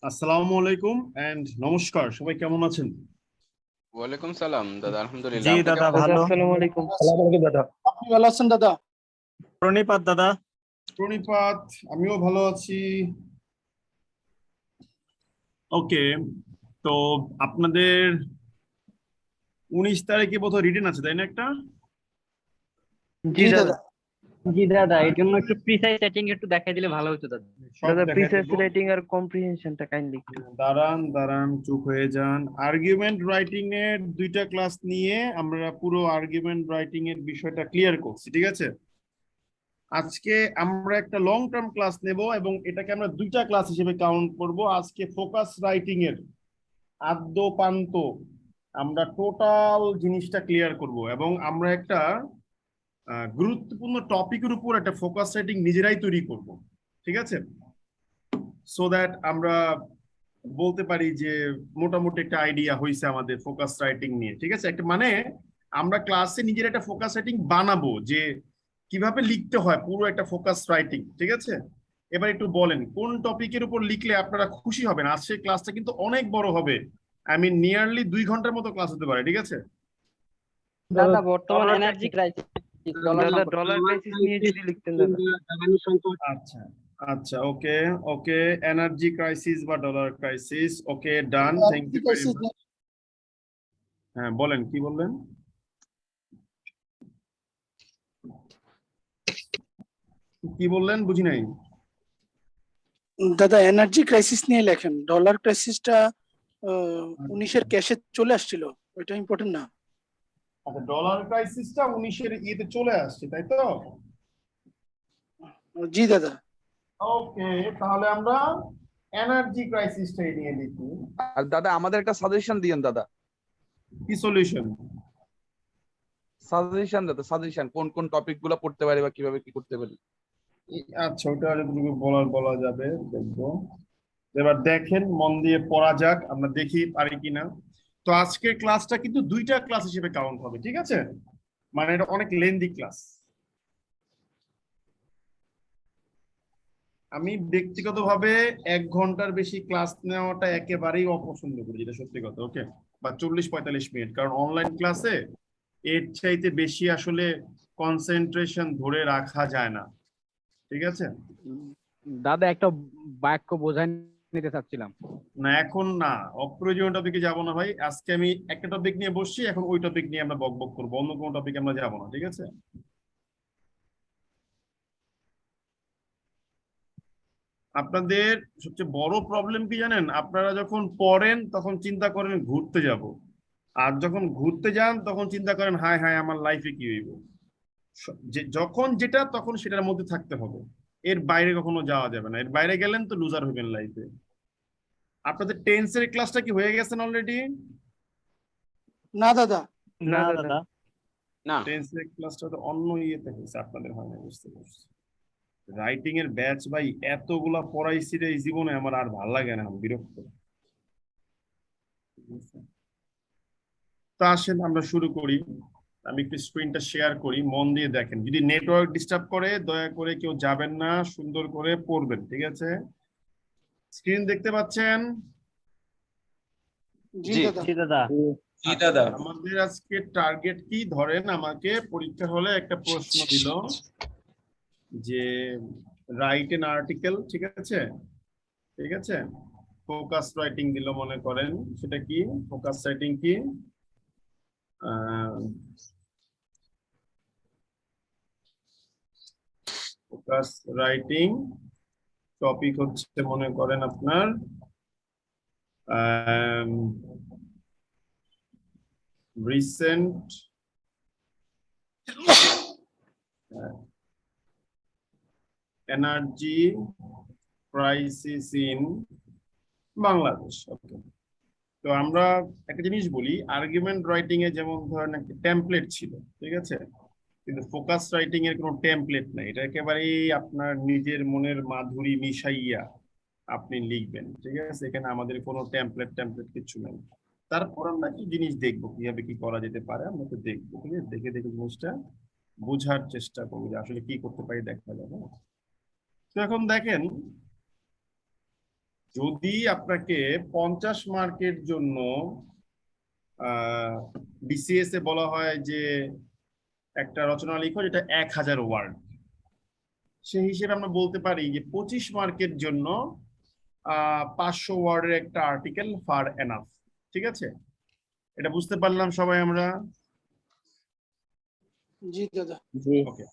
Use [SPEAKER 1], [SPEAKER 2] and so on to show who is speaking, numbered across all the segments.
[SPEAKER 1] আসসালামু আলাইকুম এন্ড নমস্কার, সবাই কেমন আছেন?
[SPEAKER 2] ওয়ালাইকুম সালাম দাদা,
[SPEAKER 3] জি
[SPEAKER 2] আলহামদুলিল্লাহ। আপনি
[SPEAKER 3] দাদা,
[SPEAKER 2] কেমন আছেন?
[SPEAKER 3] ভালো।
[SPEAKER 4] আসসালামু আলাইকুম।
[SPEAKER 5] আসসালামু আলাইকুম দাদা। আপনি ভালো আছেন দাদা?
[SPEAKER 3] প্রণিপাত দাদা।
[SPEAKER 1] প্রণিপাত, আমিও ভালো আছি। ওকে, তো আপনাদের 19 তারিখে বোধহয় রিটেন আছে, তাই না? একটা
[SPEAKER 4] জি
[SPEAKER 5] জি
[SPEAKER 4] দাদা।
[SPEAKER 5] দাদা।
[SPEAKER 4] জি দাদা, এর জন্য একটু প্রিসাইজ সেটিং একটু দেখাই দিলে ভালো হতো দাদা।
[SPEAKER 1] সব
[SPEAKER 6] দাদা
[SPEAKER 1] দেখাই
[SPEAKER 6] প্রিসাইজ
[SPEAKER 1] দেবো।
[SPEAKER 6] রাইটিং আর কম্প্রিহেনশনটা কাইন্ডলি একটু।
[SPEAKER 1] দাঁড়ান দাঁড়ান, চুপ হয়ে যান। আর্গুমেন্ট রাইটিং এর 2টা ক্লাস নিয়ে আমরা পুরো আর্গুমেন্ট রাইটিং এর বিষয়টা ক্লিয়ার করছি, ঠিক আছে? আজকে আমরা একটা লং টার্ম ক্লাস নেব এবং এটাকে আমরা 2টা ক্লাস হিসেবে কাউন্ট করব। আজকে ফোকাস রাইটিং এর আদ্য পান্ত আমরা টোটাল জিনিসটা ক্লিয়ার করব এবং আমরা একটা গুরুত্বপূর্ণ টপিকের উপর একটা ফোকাস রাইটিং নিজেরাই তৈরি করব, ঠিক আছে? সো দ্যাট আমরা বলতে পারি যে মোটামুটি একটা আইডিয়া হয়েছে আমাদের ফোকাস রাইটিং নিয়ে, ঠিক আছে? একটা মানে আমরা ক্লাসে নিজের একটা ফোকাস রাইটিং বানাবো যে কিভাবে লিখতে হয় পুরো একটা ফোকাস রাইটিং, ঠিক আছে? এবার একটু বলেন কোন টপিকের উপর লিখলে আপনারা খুশি হবেন। আজকের ক্লাসটা কিন্তু অনেক বড় হবে, নিয়ারলি 2 ঘন্টার মতো ক্লাস হতে পারে, ঠিক আছে?
[SPEAKER 4] দাদা বর্তমান এনার্জি ক্রাইসিস,
[SPEAKER 6] দাদা ডলার ক্রাইসিস নিয়ে যদি লিখতেন দাদা।
[SPEAKER 1] আচ্ছা আচ্ছা, ওকে ওকে, এনার্জি ক্রাইসিস বা dollar crisis, okay, done, thank you very much. হ্যাঁ বলেন, কি বললেন? কি বললেন বুঝি নাই।
[SPEAKER 5] দাদা এনার্জি ক্রাইসিস নিয়ে লেখেন। ডলার ক্রাইসিসটা 19-এর ক্যাশে চলে আসছিল, ওইটা ইম্পর্টেন্ট না।
[SPEAKER 1] আচ্ছা, ডলার ক্রাইসিসটা 19-এর ইয়েতে চলে আসছে, তাই তো?
[SPEAKER 5] জি দাদা।
[SPEAKER 1] ওকে, তাহলে আমরা এনার্জি ক্রাইসিসটাই নিয়ে লিখি।
[SPEAKER 2] আর দাদা আমাদের একটা সাজেশন দিয়েন দাদা।
[SPEAKER 1] কি সলিউশন?
[SPEAKER 2] সাজেশন দাদা, সাজেশন কোন কোন টপিক গুলো পড়তে পারি বা কিভাবে কি করতে পারি।
[SPEAKER 1] আচ্ছা, ওটা যতটুকু বলা যাবে দেখবো। এবার দেখেন, মন দিয়ে পড়া যাক, আমরা দেখি পারি কিনা। তো আজকের ক্লাসটা কিন্তু 2টা ক্লাস হিসেবে কাউন্ট হবে, ঠিক আছে? মানে এটা অনেক লেন্দি ক্লাস। আমি ব্যক্তিগতভাবে 1 ঘন্টার বেশি ক্লাস নেওয়াটা একেবারেই অপছন্দ করি, যেটা সত্যি কথা। ওকে, বা 40-45 মিনিট, কারণ অনলাইন ক্লাসে এর চাইতে বেশি আসলে কনসেন্ট্রেশন ধরে রাখা যায় না, ঠিক আছে?
[SPEAKER 7] দাদা একটা বাক্য বোঝাই নিতে চাচ্ছিলাম।
[SPEAKER 1] না, এখন না, অপ্রয়োজনীয় টপিকে যাবো না ভাই। আজকে আমি একটা টপিক নিয়ে বসছি, এখন ওই টপিক নিয়ে আমরা বকবক করবো, অন্য কোনো টপিকে আমরা যাবো না, ঠিক আছে? আপনাদের সবচেয়ে বড় প্রবলেম কি জানেন? আপনারা যখন পড়েন তখন চিন্তা করেন ঘুরতে যাব, আর যখন ঘুরতে যান তখন চিন্তা করেন হায় হায় আমার লাইফে কি হইব। যখন যেটা তখন সেটার মধ্যে থাকতে হবে, এর বাইরে কখনো যাওয়া যাবে না। এর বাইরে গেলেন তো লুজার হইবেন লাইফে। আপনাদের টেন্সের ক্লাসটা কি হয়ে গেছেন অলরেডি?
[SPEAKER 5] না দাদা।
[SPEAKER 6] না
[SPEAKER 3] না
[SPEAKER 6] দাদা।
[SPEAKER 3] দাদা।
[SPEAKER 2] না
[SPEAKER 1] টেন্সের ক্লাসটা তো অন্য ইয়েতে হয়েছে, আপনাদের হয় না, বুঝতে পারছি। রাইটিং এর ব্যাচ ভাই এতগুলা পড়াইছি রে এই জীবনে, আমার আর ভাল লাগে না, আমি বিরক্ত। তা আসেন আমরা শুরু করি। আমি একটু স্ক্রিনটা শেয়ার করি, মন দিয়ে দেখেন। যদি নেটওয়ার্ক ডিস্টার্ব করে দয়া করে কেউ যাবেন না, সুন্দর করে পড়বেন, ঠিক আছে? স্ক্রিন দেখতে পাচ্ছেন?
[SPEAKER 5] জি
[SPEAKER 2] জি
[SPEAKER 5] দাদা।
[SPEAKER 3] জি দাদা।
[SPEAKER 2] জি দাদা।
[SPEAKER 1] আমাদের আজকে টার্গেট কি? ধরেন আমাকে পরীক্ষা হলে একটা প্রশ্ন দিল যে রাইট এন আর্টিকেল, ঠিক আছে? ঠিক আছে, ফোকাস রাইটিং দিল মনে করেন। সেটা কি ফোকাস রাইটিং? কি ফোকাস রাইটিং টপিক হচ্ছে মনে করেন আপনার recent energy crisis in Bangladesh. Okay, তো আমরা একটা জিনিস বলি, আর্গুমেন্ট রাইটিং এ যেমন ধরেন একটা টেমপ্লেট ছিল, ঠিক আছে? কিন্তু ফোকাস রাইটিং এর কোনো টেমপ্লেট নাই, এটা একেবারেই আপনার নিজের মনের মাধুরী মিশাইয়া আপনি লিখবেন, ঠিক আছে? এখানে আমাদের কোনো টেমপ্লেট কিছু নাই। তারপর আমরা কি জিনিস দেখবো, কিভাবে কি করা যেতে পারে আমরা তো দেখবো, ঠিক আছে? দেখে দেখে জিনিসটা বোঝার চেষ্টা করবো যে আসলে কি করতে পারি, দেখা যাবে। তো এখন দেখেন, যদি আপনাকে 50 মার্কের জন্য বিসিএস এ বলা হয় যে একটা রচনা লিখো যেটা 1000 ওয়ার্ড, সেই হিসেবে আমরা বলতে পারি যে 25 মার্কের জন্য 500 ওয়ার্ডের একটা আর্টিকেল ফার এনাফ। ঠিক আছে, এটা বুঝতে পারলাম সবাই আমরা?
[SPEAKER 5] জি দাদা।
[SPEAKER 1] ওকে,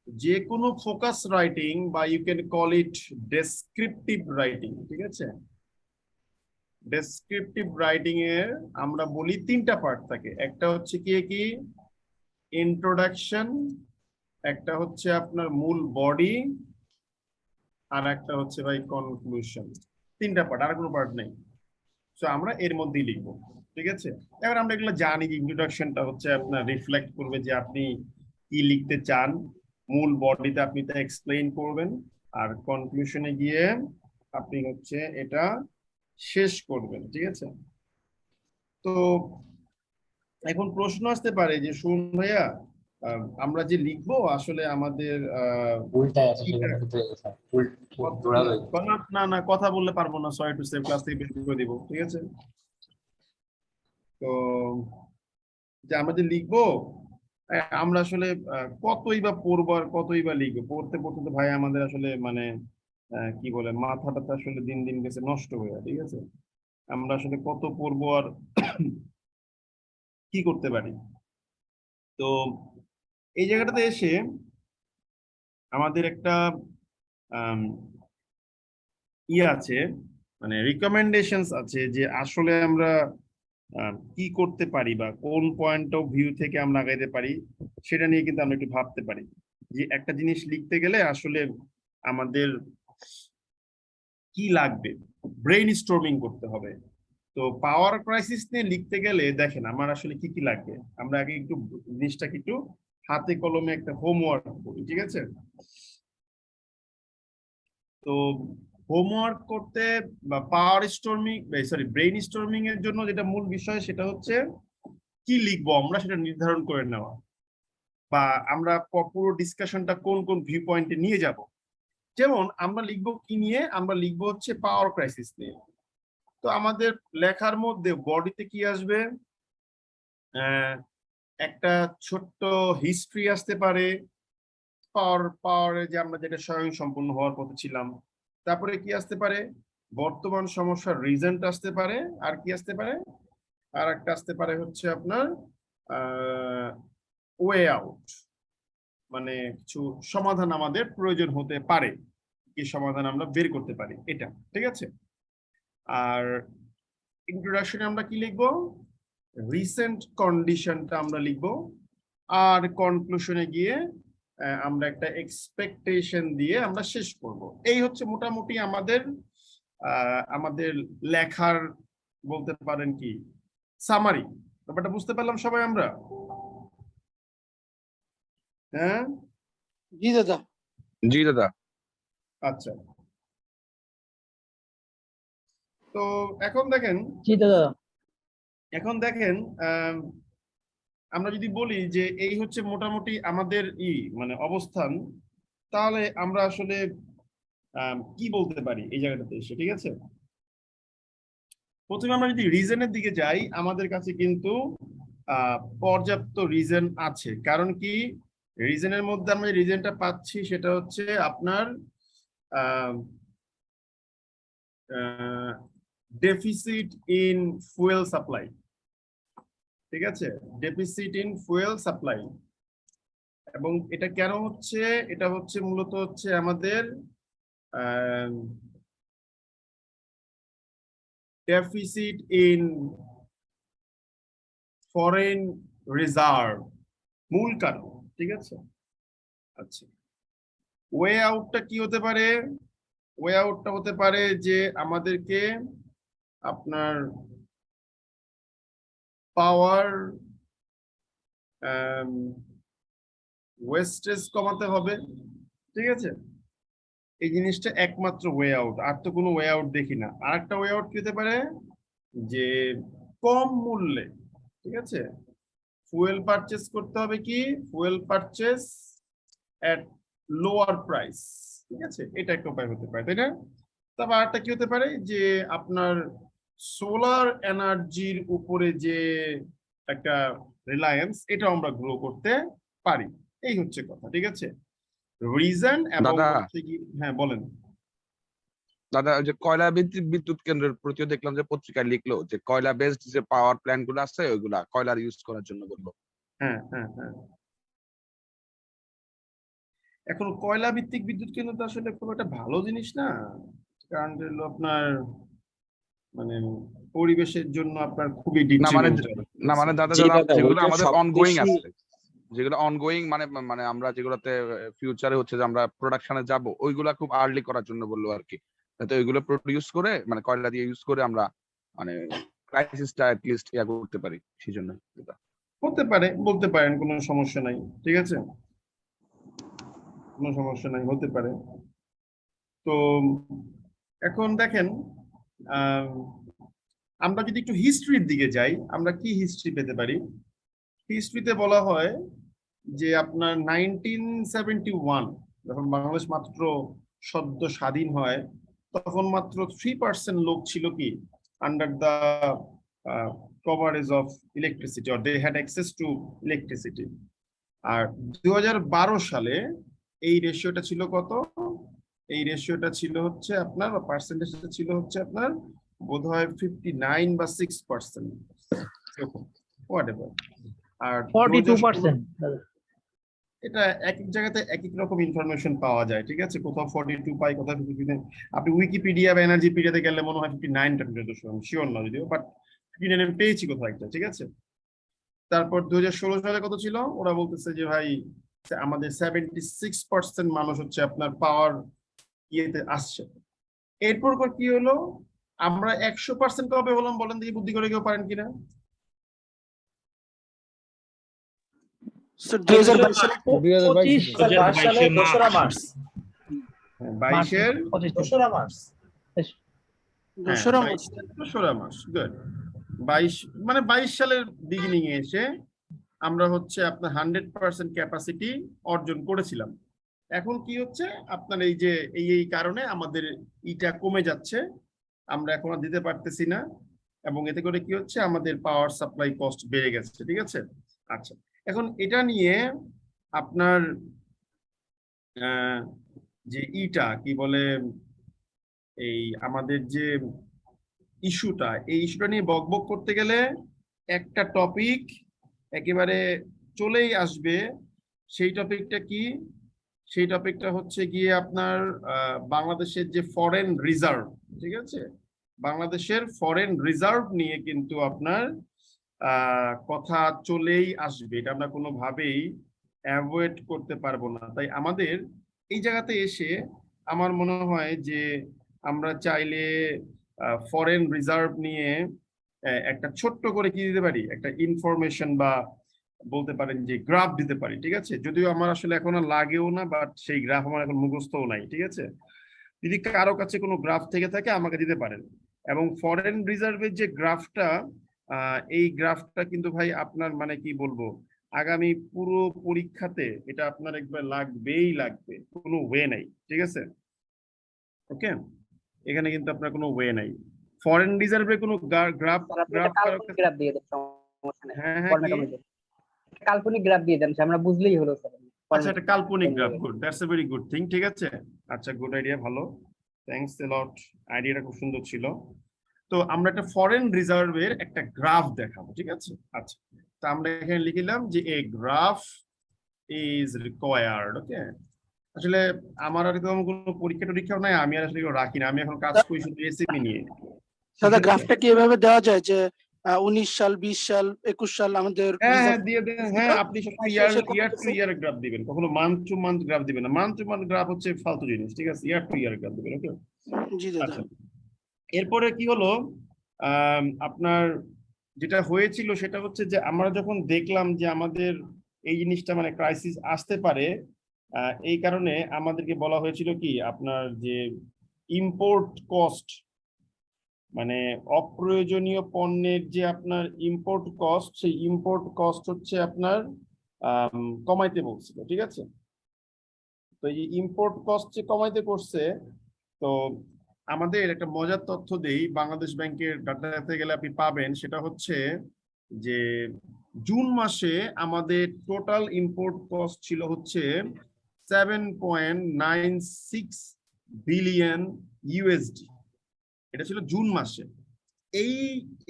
[SPEAKER 1] যে কোনো ফোকাস রাইটিং বা you can call it descriptive writing, ঠিক আছে, ডেসক্রিপটিভ রাইটিং এর আমরা বলি 3টা পার্ট থাকে। একটা হচ্ছে কি ইন্ট্রোডাকশন, একটা হচ্ছে আপনার মূল বডি, আর একটা হচ্ছে ভাই কনক্লুশন। 3টা পার্ট, আর কোনো পার্ট নেই। সো আমরা এর মধ্যেই লিখবো, ঠিক আছে। এবার আমরা এগুলো জানি যে ইন্ট্রোডাকশনটা হচ্ছে আপনার রিফ্লেক্ট করবে যে আপনি কি লিখতে চান, মূল বডিতে আপনি তা এক্সপ্লেইন করবেন, আর কনক্লুশনে গিয়ে আপনি হচ্ছে এটা শেষ করবেন, ঠিক আছে। তো এখন প্রশ্ন আসতে পারে যে শুন ভাইয়া, আমরা যে লিখবো আসলে আমাদের না কথা বললে পারবো না, সরি টু সেভ, ক্লাস থেকে বের করে দিব, ঠিক আছে। তো যে আমরা যে লিখবো, আমরা আসলে কতই বা পড়বো আর কতই বা লিখবো, পড়তে পড়তে তো ভাই আমাদের আসলে মানে কি বলে মাথাটা তো আসলে দিন দিন গেছে নষ্ট হয়ে, ঠিক আছে। আমরা আসলে কত পড়বো আর কি করতে পারি। তো এই জায়গাটাতে এসে আমাদের একটা আছে, মানে রিকমেন্ডেশনস আছে যে আসলে আমরা কি করতে পারি বা কোন পয়েন্ট অফ ভিউ থেকে আমরা আগাইতে পারি, সেটা নিয়ে কিন্তু আমরা একটু ভাবতে পারি যে একটা জিনিস লিখতে গেলে আসলে আমাদের কি লাগবে, ব্রেইন স্টর্মিং করতে হবে। তো পাওয়ার ক্রাইসিস নিয়ে লিখতে গেলে দেখেন আমার আসলে কি কি লাগবে, আমরা আগে একটু জিনিসটাকে একটু হাতে কলমে একটা হোমওয়ার্ক করি, ঠিক আছে। তো হোমওয়ার্ক করতে বা পাওয়ার স্টর্মিং সরি ব্রেইন স্টর্মিং এর জন্য যেটা মূল বিষয় সেটা হচ্ছে কি লিখবো আমরা সেটা নির্ধারণ করে নেওয়া, বা আমরা পুরো ডিসকাশনটা কোন কোন ভিউ পয়েন্টে নিয়ে যাব। যেমন আমরা লিখবো কি নিয়ে, আমরা লিখবো হচ্ছে পাওয়ার ক্রাইসিস নিয়ে। তো আমাদের লেখার মধ্যে বডিতে কি আসবে, একটা ছোট্ট হিস্ট্রি আসতে পারে, পাওয়ারে যে আমরা যেটা স্বয়ং সম্পূর্ণ হওয়ার পথে ছিলাম। তারপরে কি আসতে পারে, বর্তমান সমস্যার রিজনটা আসতে পারে, আর কি আসতে পারে, আর একটা আসতে পারে হচ্ছে আপনার ওয়ে আউট, মানে কিছু সমাধান আমাদের প্রয়োজন হতে পারে, কি সমাধান আমরা বের করতে পারি, এটা ঠিক আছে। আর ইন্ট্রোডাকশনে আমরা কি লিখবো, রিসেন্ট কন্ডিশনটা আমরা লিখবো, আর কনক্লুশনে গিয়ে আমরা একটা এক্সপেকটেশন দিয়ে আমরা শেষ করব। এই হচ্ছে মোটামুটি আমাদের লেখার বলতে পারেন কি সামারি। ব্যাপারটা বুঝতে পারলাম সবাই আমরা? হ্যাঁ
[SPEAKER 5] জি দাদা।
[SPEAKER 2] জি দাদা।
[SPEAKER 1] আচ্ছা, তো এখন দেখেন,
[SPEAKER 4] জি দাদা।
[SPEAKER 1] এখন দেখেন আমরা যদি বলি যে এই হচ্ছে মোটামুটি আমাদের মানে অবস্থান, তাহলে আমরা আসলে কি বলতে পারি এই জায়গাটাতে এসে, ঠিক আছে। প্রথমে আমরা যদি রিজনের দিকে যাই, আমাদের কাছে কিন্তু পর্যাপ্ত রিজন আছে। কারণ কি, রিজনের মধ্যে আমরা রিজনটা পাচ্ছি সেটা হচ্ছে আপনার ডেফিসিট ইন ফুয়েল সাপ্লাই, ঠিক আছে, ডেফিসিট ইন ফুয়েল সাপ্লাই। এবং এটা কেন হচ্ছে, এটা হচ্ছে মূলত হচ্ছে আমাদের ডেফিসিট ইন ফরেন রিজার্ভ, মূল কারণ, ঠিক আছে। আচ্ছা, ওয়ে আউটটা কি হতে পারে, ওয়ে আউটটা হতে পারে যে আমাদেরকে আপনার পাওয়ার ওয়েস্টেজ কমাতে হবে, ঠিক আছে। এই জিনিসটা একমাত্র ওয়ে আউট, আর তো কোনো ওয়ে আউট দেখি না। আর একটা ওয়ে আউট কি হতে পারে, যে কম মূল্যে, ঠিক আছে, ফুয়েল পারচেস করতে হবে, কি ফুয়েল পারচেস এট লোয়ার প্রাইস, ঠিক আছে, এটা একটা উপায় হতে পারে, তাই না। তারপর আরেকটা কি হতে পারে যে আপনার সোলার এনার্জির উপরে যে একটা রিলায়েন্স, এটা আমরা গ্রো করতে পারি। এই হচ্ছে কথা, ঠিক আছে। রিজন এবং
[SPEAKER 2] দাদা।
[SPEAKER 1] হচ্ছে কি, হ্যাঁ বলেন।
[SPEAKER 2] দাদা, ওই যে কয়লা ভিত্তিক বিদ্যুৎ কেন্দ্রের প্রতিও দেখলাম যে পত্রিকায় লিখলো যে কয়লা বেসড যে পাওয়ার প্ল্যান্ট গুলো আছে ওইগুলা কয়লার ইউজ করার জন্য বললো।
[SPEAKER 1] হ্যাঁ হ্যাঁ হ্যাঁ, এখন কয়লা ভিত্তিক বিদ্যুৎ কেন্দ্র তো আসলে খুব একটা ভালো জিনিস না, কারণ হলো আপনার মানে পরিবেশের জন্য আপনার খুবই
[SPEAKER 2] না মানে
[SPEAKER 1] ডিট্রিমেন্টাল।
[SPEAKER 2] না মানে দাদা
[SPEAKER 8] জি
[SPEAKER 2] দাদা
[SPEAKER 8] দাদা,
[SPEAKER 2] যেগুলো
[SPEAKER 8] ওইটা
[SPEAKER 2] আমাদের
[SPEAKER 8] সব
[SPEAKER 2] অনগোয়িং
[SPEAKER 8] দেশই
[SPEAKER 2] আছে, যেগুলো অনগোয়িং মানে মানে আমরা যেগুলোতে ফিউচারে হচ্ছে যে আমরা প্রোডাকশনে যাব, ওইগুলা খুব আর্লি করার জন্য বললো আর কি, যাতে ওইগুলো প্রডিউস করে মানে কয়লা দিয়ে ইউজ করে আমরা মানে ক্রাইসিসটা অ্যাট লিস্ট ইয়া করতে পারি, সেই জন্য।
[SPEAKER 1] হতে পারে, বলতে পারেন, কোনো সমস্যা নাই, ঠিক আছে, কোনো সমস্যা নাই, হতে পারে। তো এখন দেখেন, আমরা যদি একটু হিস্ট্রির দিকে যাই, আমরা কি হিস্ট্রি পেতে পারি? হিস্ট্রিতে বলা হয় যে আপনার 1971 যখন বাংলাদেশ মাত্র সদ্য স্বাধীন হয়, তখন মাত্র 3% লোক ছিল কি under the coverage of electricity, or they had access to electricity. আর 2012 সালে এই রেশিওটা ছিল কত? এই রেশিওটা ছিল হচ্ছে আপনার, পার্সেন্টেজটা ছিল হচ্ছে আপনার বোধহয় 59 বা 6%, এরকম হোয়াটএভার। আর
[SPEAKER 4] 42%।
[SPEAKER 1] এটা এক এক জায়গাতে এক এক রকম ইনফরমেশন পাওয়া যায়, ঠিক আছে, কোথাও 42 পাই, কোথাও 59। আপনি উইকিপিডিয়া বা এনার্জিপিডিয়াতে গেলে মনে হয় 59টা, শিওর না যদিও, বাট 59 আমি পেয়েছি কোথাও একটা, ঠিক আছে। তারপর 2016 সালে কত ছিল? ওরা বলতেছে যে ভাই আমাদের 76% মানুষ হচ্ছে আপনার পাওয়ার ইয়েতে আসছে। এরপর কি হলো? আমরা 100% কবে হলাম বলেন দেখি, বুদ্ধি করে কেউ পারেন কিনা?
[SPEAKER 5] স্যার 2022 সালে
[SPEAKER 8] 2022 সালে 2রা মার্চ।
[SPEAKER 1] 22-এর
[SPEAKER 8] 2রা মার্চ।
[SPEAKER 5] 2রা মার্চ।
[SPEAKER 1] 2রা মার্চ, গুড। 22 মানে 22 সালের বিগিনিং এ এসে আমরা হচ্ছে আপনার 100% ক্যাপাসিটি অর্জন করেছিলাম। এখন কি হচ্ছে আপনার এই যে এই কারণে আমাদের ইটা কমে যাচ্ছে, আমরা এখন আর দিতে পারতেছি না, এবং এতে করে কি হচ্ছে আমাদের পাওয়ার সাপ্লাই কস্ট বেড়ে গেছে, ঠিক আছে। আচ্ছা, এখন এটা নিয়ে আপনার যে ইটা কি বলে, এই আমাদের যে ইস্যুটা, এই ইস্যুটা নিয়ে বকবক করতে গেলে একটা টপিক একেবারে চলেই আসবে। সেই টপিকটা কি? সেই টপিকটা হচ্ছে গিয়ে আপনার বাংলাদেশের যে ফরেন রিজার্ভ, ঠিক আছে, বাংলাদেশের ফরেন রিজার্ভ নিয়ে কিন্তু আপনার কথা চলেই আসবে, এটা আমরা কোনোভাবেই অ্যাভয়েড করতে পারবো না। তাই আমাদের এই জায়গাতে এসে আমার মনে হয় যে আমরা চাইলে ফরেন রিজার্ভ নিয়ে একটা ছোট্ট করে কি দিতে পারি, একটা ইনফরমেশন বা বলতে পারেন যে গ্রাফ দিতে পারি, ঠিক আছে। যদিও আমার আসলে এখন আর লাগেও না, বাট সেই গ্রাফ আমার এখন মুখস্থও নাই, ঠিক আছে। যদি কারো কাছে কোনো গ্রাফ থেকে থাকে আমাকে দিতে পারেন। এবং ফরেন রিজার্ভের যে গ্রাফটা, এই গ্রাফটা কিন্তু ভাই আপনার মানে কি বলবো, আগামী পুরো পরীক্ষাতে এটা আপনার একবার লাগবেই লাগবে, কোনো ওয়ে নাই, ঠিক আছে। ওকে, এখানে কিন্তু আপনার কোনো ওয়ে নাই। ফরেন রিজার্ভের কোনো গ্রাফ
[SPEAKER 4] দিয়ে দেন, সমস্যা নেই।
[SPEAKER 1] হ্যাঁ হ্যাঁ,
[SPEAKER 4] কাল্পনিক গ্রাফ দিয়ে দেন, আমরা বুঝলেই হলো স্যার।
[SPEAKER 1] আচ্ছা, একটা কাল্পনিক graph, good, that's a very good thing, ঠিক আছে। আচ্ছা, গুড আইডিয়া, ভালো, থ্যাঙ্কস এ লট, আইডিয়াটা খুব সুন্দর ছিল। তো আমরা একটা ফরেন রিজার্ভের একটা গ্রাফ দেখাবো, ঠিক আছে। আচ্ছা, তো আমরা এখানে লিখলাম যে এ গ্রাফ ইজ রিকোয়ার্ড। ওকে, আসলে আমার আর কোনো পরীক্ষাও নাই, আমি আর আসলে রাখি না, আমি এখন কাজ করি শুধু রেসিপি নিয়ে।
[SPEAKER 5] দাদা গ্রাফটা কি এভাবে দেওয়া যায় যে 19 সাল, 20 সাল, 21 সাল আমাদের
[SPEAKER 1] হ্যাঁ দিয়ে দেন, হ্যাঁ আপনি সবসময় ইয়ার টু ইয়ার গ্রাফ দিবেন, কখনো মান্থ টু মান্থ গ্রাফ দিবেন না। মান্থ টু মান্থ গ্রাফ হচ্ছে ফালতু জিনিস, ঠিক আছে, ইয়ার টু ইয়ার গ্রাফ দিবেন। ওকে,
[SPEAKER 5] জি দাদা।
[SPEAKER 1] আচ্ছা, এরপরে কি হলো, আপনার যেটা হয়েছিল সেটা হচ্ছে যে আমরা যখন দেখলাম যে আমাদের এই জিনিসটা মানে ক্রাইসিস আসতে পারে, এই কারণে আমাদেরকে বলা হয়েছিল কি আপনার যে ইম্পোর্ট কস্ট, মানে অপ্রয়োজনীয় পণ্যের যে আপনার ইম্পোর্ট কস্ট, সেই ইম্পোর্ট কস্ট হচ্ছে আপনার কমাইতে বলছিল, ঠিক আছে। তো এই ইম্পোর্ট কস্ট যে কমাইতে করছে, তো আমাদের একটা মজার তথ্য দেই, বাংলাদেশ ব্যাংকের ডাটাতে গেলে আপনি পাবেন, সেটা হচ্ছে যে জুন মাসে আমাদের টোটাল ইম্পোর্ট কস্ট ছিল হচ্ছে 7.96 বিলিয়ন ইউএসডি। এটা ছিল জুন মাসে।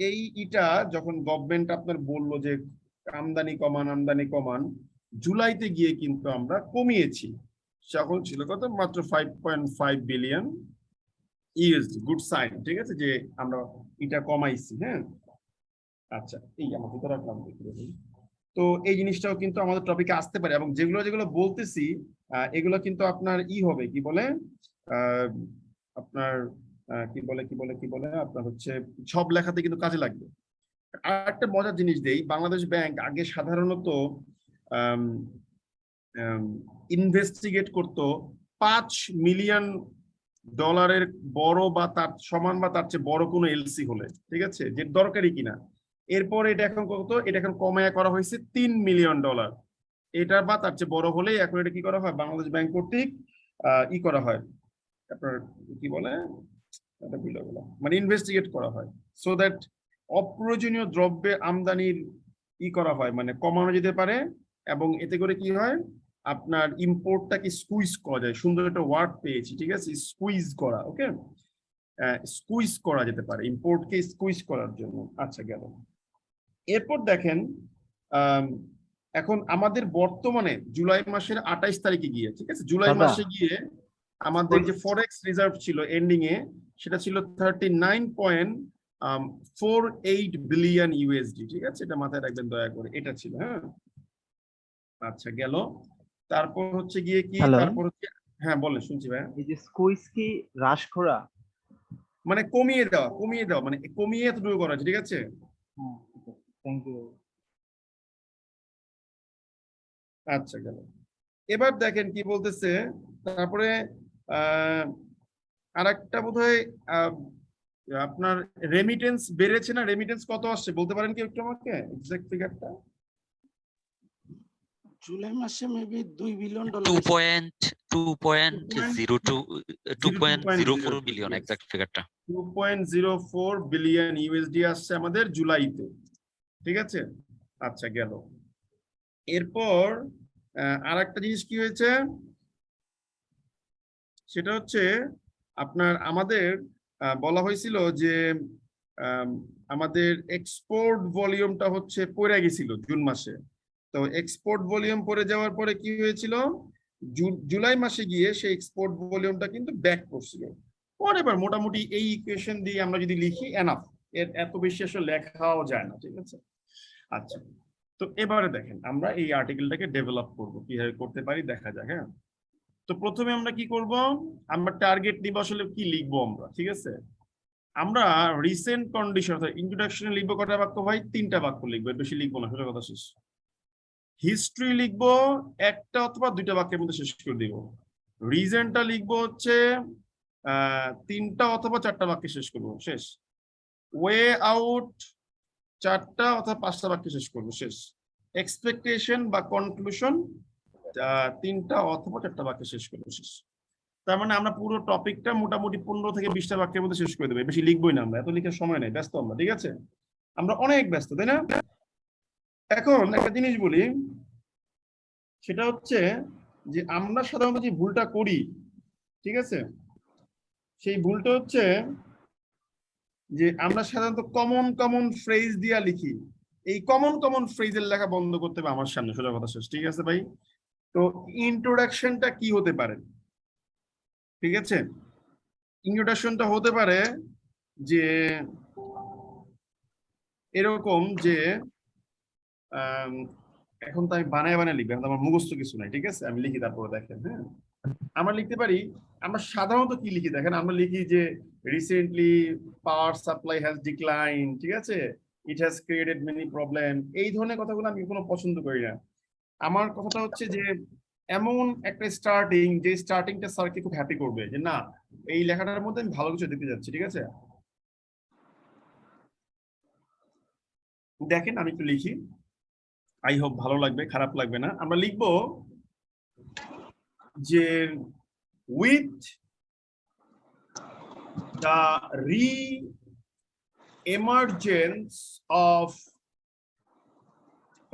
[SPEAKER 1] এইটা যখন গভর্নমেন্ট আপনার বললো যে আমদানি কমান, জুলাইতে গিয়ে কিন্তু আমরা কমিয়েছি, তখন ছিল কত, মাত্র 5.5 বিলিয়ন ইউএসডি। গুড সাইন, ঠিক আছে, যে আমরা এটা কমাইছি। হ্যাঁ, আচ্ছা, এই আমার ভিতরে রাখলাম। তো এই জিনিসটাও কিন্তু আমাদের টপিকে আসতে পারে, এবং যেগুলো বলতেছি এগুলো কিন্তু আপনার হবে, কি বলে, আপনার কি বলে আপনার হচ্ছে সব লেখাতে কিন্তু কাজে লাগবে। আর একটা মজার জিনিস দেই, বাংলাদেশ ব্যাংক আগে সাধারণত ইনভেস্টিগেট করতো 5 মিলিয়ন ডলারের বড় বা তার সমান বা তার চেয়ে বড় কোনো এলসি হলে, ঠিক আছে, যে দরকারি কিনা। এরপর এটা এখন কত, এটা এখন কমায় করা হয়েছে 3 মিলিয়ন ডলার, এটা বা তার চেয়ে বড় হলে এখন এটা কি করা হয়, বাংলাদেশ ব্যাংক কর্তৃক করা হয়, আপনার কি বলে, মানে ইনভেস্টিগেট করা হয়, সো দ্যাট অপ্রয়োজনীয় দ্রব্যে আমদানির করা হয়, মানে কমানো যেতে পারে, এবং এতে করে কি হয়, আপনার ইম্পোর্টটাকে স্কুইজ করা যায়। সুন্দর একটা ওয়ার্ড পেয়েছি, ঠিক আছে, স্কুইজ করা। ওকে, স্কুইজ করা যেতে পারে ইম্পোর্টকে স্কুইজ করার জন্য। আচ্ছা, গেল। এরপর দেখেন এখন আমাদের বর্তমানে জুলাই মাসের 28 তারিখে গিয়ে, ঠিক আছে, জুলাই মাসে গিয়ে আমাদের যে ফরেক্স রিজার্ভ ছিল এন্ডিং এ, সেটা ছিল 39.48 বিলিয়ন ইউএসডি, ঠিক আছে, এটা মাথায় রাখবেন দয়া করে, এটা ছিল। হ্যাঁ, আচ্ছা, গেল। তারপর হচ্ছে গিয়ে কি, তারপর হচ্ছে, হ্যাঁ বলেন, শুনছি ভাই।
[SPEAKER 9] এই যে স্কুইজ কি হ্রাস করা,
[SPEAKER 1] মানে কমিয়ে দেওয়া, মানে কমিয়ে এতটুকু করা, ঠিক আছে।
[SPEAKER 9] Thank you.
[SPEAKER 1] আচ্ছা, গেল। এবার দেখেন কি বলতেছে, তারপরে আরেকটা বোধহয় আপনার রেমিটেন্স বেড়েছে না, রেমিটেন্স কত আসছে বলতে পারেন কি একটু আমাকে, এক্সাক্ট ফিগারটা?
[SPEAKER 5] জুলাই মাসে maybe 2 billion dollar,
[SPEAKER 10] 2.04 billion exact ফিগারটা।
[SPEAKER 1] 2.04 বিলিয়ন ইউএসডি আসছে আমাদের জুলাইতে, ঠিক আছে। আচ্ছা, গেল। এরপর আরেকটা জিনিস কি হয়েছে, সেটা হচ্ছে আপনার আমাদের বলা হয়েছিল যে আমাদের এক্সপোর্ট ভলিউমটা হচ্ছে পড়ে গেছিল জুন মাসে। তো এক্সপোর্ট ভলিউম পড়ে যাওয়ার পরে কি হয়েছিল, জুলাই মাসে গিয়ে সেই এক্সপোর্ট ভলিউমটা কিন্তু ব্যাক করছিল। পরে এবার মোটামুটি এই ইকুয়েশন দিয়ে আমরা যদি লিখি এনাফ, এর এত বেশি আসলে লেখাও যায় না, ঠিক আছে। আচ্ছা, তো এবারে দেখেন আমরা এই আর্টিকেলটাকে ডেভেলপ করব, কিভাবে করতে পারি দেখা যাক। হ্যাঁ, তো প্রথমে আমরা কি করব, আমরা টার্গেট নিব আসলে কি লিখবো আমরা, ঠিক আছে। আমরা রিসেন্ট কন্ডিশন অর্থাৎ ইন্ট্রোডাকশনে লিখবো কটা বাক্য ভাই, 3টা বাক্য লিখবো, বেশি লিখবো না, সোজা কথা শেষ। হিস্ট্রি লিখবো 1টা অথবা 2টা বাক্যের মধ্যে শেষ করে দিব। রিজনটা লিখবো হচ্ছে 3টা অথবা 4টা বাক্যে শেষ করবো, শেষ। ওয়ে আউট 4টা অথবা 5টা বাক্যে শেষ করবো, শেষ। এক্সপেকটেশন বা কনক্লুশন 3টা অথবা 4টা বাক্যে শেষ করবো, শেষ। তার মানে আমরা পুরো টপিকটা মোটামুটি 15 থেকে 20টা বাক্যের মধ্যে শেষ করে দেবো, বেশি লিখবোই না আমরা, এত লিখার সময় নেই, ব্যস্ত আমরা, ঠিক আছে, আমরা অনেক ব্যস্ত, তাই না। এখন একটা জিনিস বলি, সেটা হচ্ছে যে আমরা সাধারণত যে ভুলটা করি, ঠিক আছে, সেই ভুলটা হচ্ছে যে আমরা সাধারণত কমন ফ্রেজ দিয়া লিখি। এই কমন ফ্রেজের লেখা বন্ধ করতে হবে আমার সামনে, সোজা কথা শেষ, ঠিক আছে ভাই। তো ইন্ট্রোডাকশনটা কি হতে পারে, ঠিক আছে, ইন্ট্রোডাকশনটা হতে পারে যে এরকম যে এখন তো আমি বানায় লিখবো, এখন আমার মুখস্থ কিছু নাই, ঠিক আছে, আমি লিখি তারপরে দেখেন। হ্যাঁ, আমরা লিখতে পারি, আমরা সাধারণত কি লিখি দেখেন, আমরা লিখি যে recently power supply has decline, ঠিক আছে, it has created many problem, এই ধরনের কথাগুলো আমি কোনো পছন্দ করি না। আমার কথাটা হচ্ছে যে এমন একটা স্টার্টিং, যে স্টার্টিংটা স্যারকে খুব হ্যাপি করবে, যে না এই লেখাটার মধ্যে আমি ভালো কিছু দেখতে যাচ্ছি, ঠিক আছে। দেখেন আমি একটু লিখি, আই হোপ ভালো লাগবে, খারাপ লাগবে না। আমরা লিখবো যে with the re-emergence of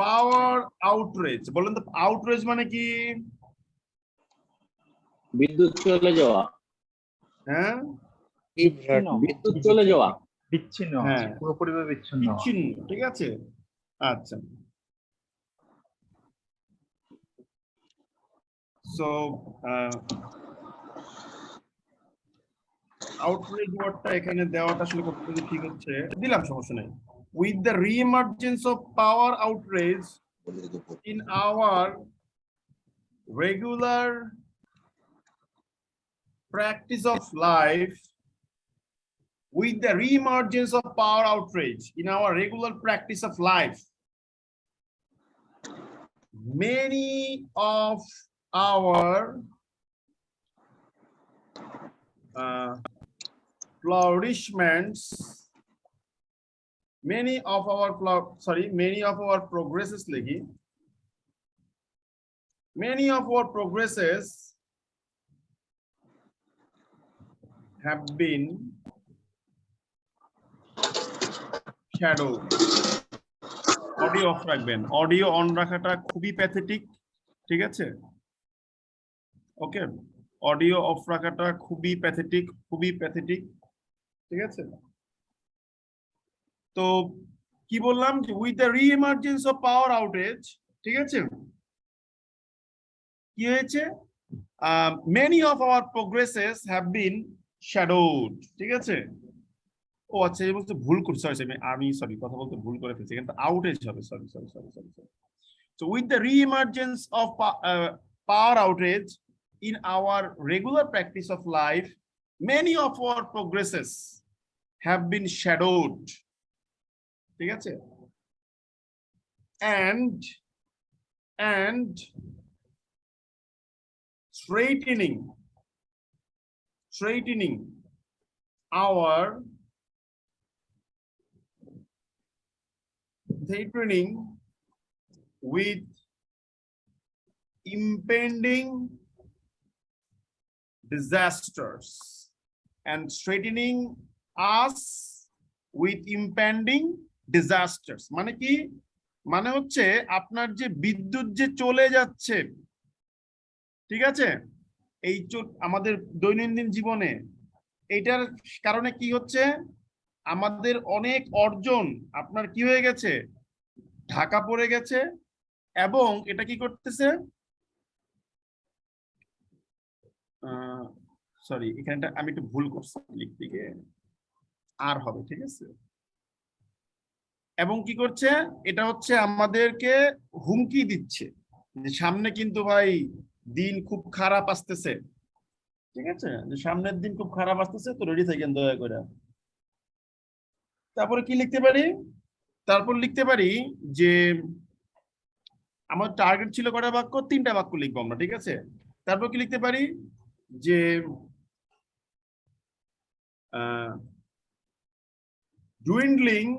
[SPEAKER 1] power outrage. বলেন তো outrage মানে কি?
[SPEAKER 10] বিদ্যুৎ চলে যাওয়া,
[SPEAKER 1] হ্যাঁ,
[SPEAKER 10] বিদ্যুৎ চলে যাওয়া,
[SPEAKER 9] বিচ্ছিন্ন,
[SPEAKER 1] হ্যাঁ।
[SPEAKER 9] পুরোপুরি বিচ্ছিন্ন।
[SPEAKER 1] বিচ্ছিন্ন, ঠিক আছে। আচ্ছা, so outrage ওয়ার্ডটা এখানে দেওয়াটা আসলে কতটুকু ঠিক হচ্ছে দিলাম, সমস্যা নেই। With the re-emergence of power outrage in our regular practice of life, with the re-emergence of power outrage in our regular practice of life, many of our flourishments, many of our progresses legi, many of our progresses have been shadowed. Audio of রাখবেন, audio on রাখাটা খুবই pathetic, ঠিক আছে? ওকে, audio of রাখাটা খুবই pathetic, ঠিক আছে? তো কি বললাম যে with the re-emergence of power outage, ঠিক আছে, কি হয়েছে? Many of our progresses have been shadowed, ঠিক আছে? ও আচ্ছা, এই বলতে ভুল করছি, আমি সরি কথা বলতে ভুল করে ফেলছি, কিন্তু আউটেজ হবে, sorry. So with the re-emergence of power outage in our regular practice of life, many of our progresses have been shadowed, ঠিক আছে? And straightening with impending disasters, and straightening us with impending disasters মানে কি? মানে হচ্ছে আপনার যে বিদ্যুৎ যে চলে যাচ্ছে, ঠিক আছে, এই আমাদের দৈনন্দিন জীবনে এইটার কারণে কি হচ্ছে? আমাদের অনেক অর্জন আপনার কি হয়ে গেছে? ঢাকা পড়ে গেছে, এবং এটা কি করতেছে? সরি, এখানটা আমি একটু ভুল করছি, লিখতে গিয়ে আর হবে, ঠিক আছে? এবং কি করছে? এটা হচ্ছে আমাদেরকে হুমকি দিচ্ছে যে সামনে কিন্তু ভাই দিন খুব খারাপ আসতেছে, ঠিক আছে? যে সামনের দিন খুব খারাপ আসতেছে, তো রেডি থাকেন দয়া করে। তারপরে কি লিখতে পারি? তারপর লিখতে পারি যে আমার টার্গেট ছিল কটা বাক্য? 3টা বাক্য লিখবো আমরা, ঠিক আছে? তারপর কি লিখতে পারি? যে dwindling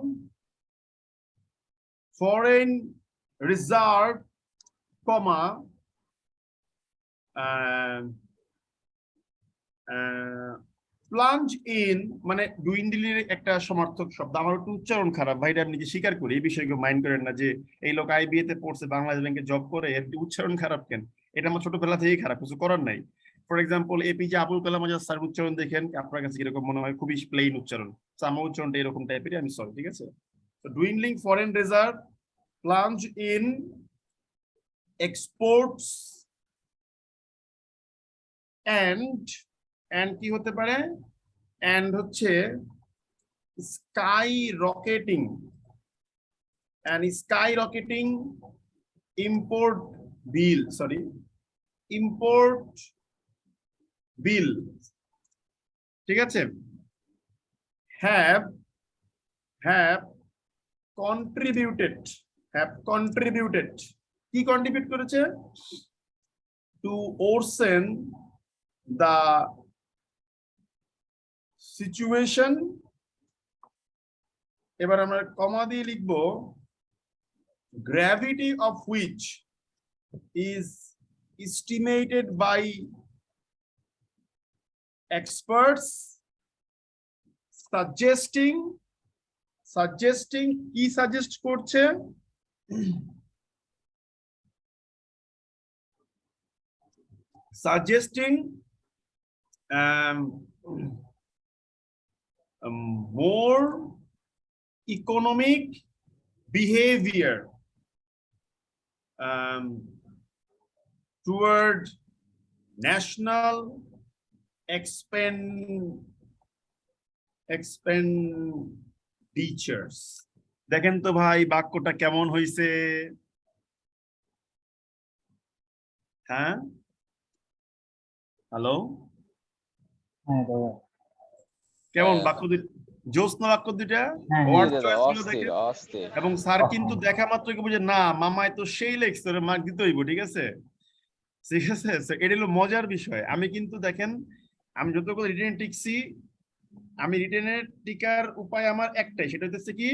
[SPEAKER 1] foreign reserve, comma, plunge in, মানে ডুইন্ডলিং একটা সমার্থক শব্দ। আমার একটু উচ্চারণ খারাপ ভাইটা, আপনি কি স্বীকার করি, এই বিষয়কে মাইন্ড করেন না যে এই লোক আইবিএ তে পড়ছে, বাংলাদেশ ব্যাংকে জব করে, এর উচ্চারণ খারাপ কেন? এটা আমার ছোটবেলা থেকেই খারাপ, কিছু করার নাই। For example APJ Abul Kalam Azad sir উচ্চারণ দেখেন, আপনার কাছে কিরকম মনে হয়? খুবই প্লেন উচ্চারণ। আমার উচ্চারণটা এরকম টাইপেরই, আমি সরি, ঠিক আছে? তো dwindling foreign reserve, plunge in exports, and কি হতে পারে? and হচ্ছে skyrocketing import bill, ঠিক আছে, have contributed কি কন্ট্রিবিউট করেছে? to worsen the situation, এবার আমরা কমা দিয়ে লিখবো, gravity of which is estimated by experts suggesting কি সাজেস্ট করছে? suggesting more economic behavior toward national expenditures. দেখেন তো ভাই বাক্যটা কেমন হইছে? হ্যাঁ, হ্যালো,
[SPEAKER 9] হ্যাঁ দাদা।
[SPEAKER 1] কেমন বাক্য জ্যোৎস্না বাক্য দুইটা
[SPEAKER 9] হ্যাঁ,
[SPEAKER 1] Word choice গুলো দেখেন। এবং স্যার কিন্তু দেখা মাত্র কি বুঝে না মামায় তো সেই লেখছে ওরে মার্ক দিতে হইব, ঠিক আছে? ঠিক আছে, এটা হলো মজার বিষয়। আমি কিন্তু দেখেন আমি যতগুলো রিটেন টিকছি, আমি রিটেনের টিকার উপায় আমার একটাই, সেটা হচ্ছে কি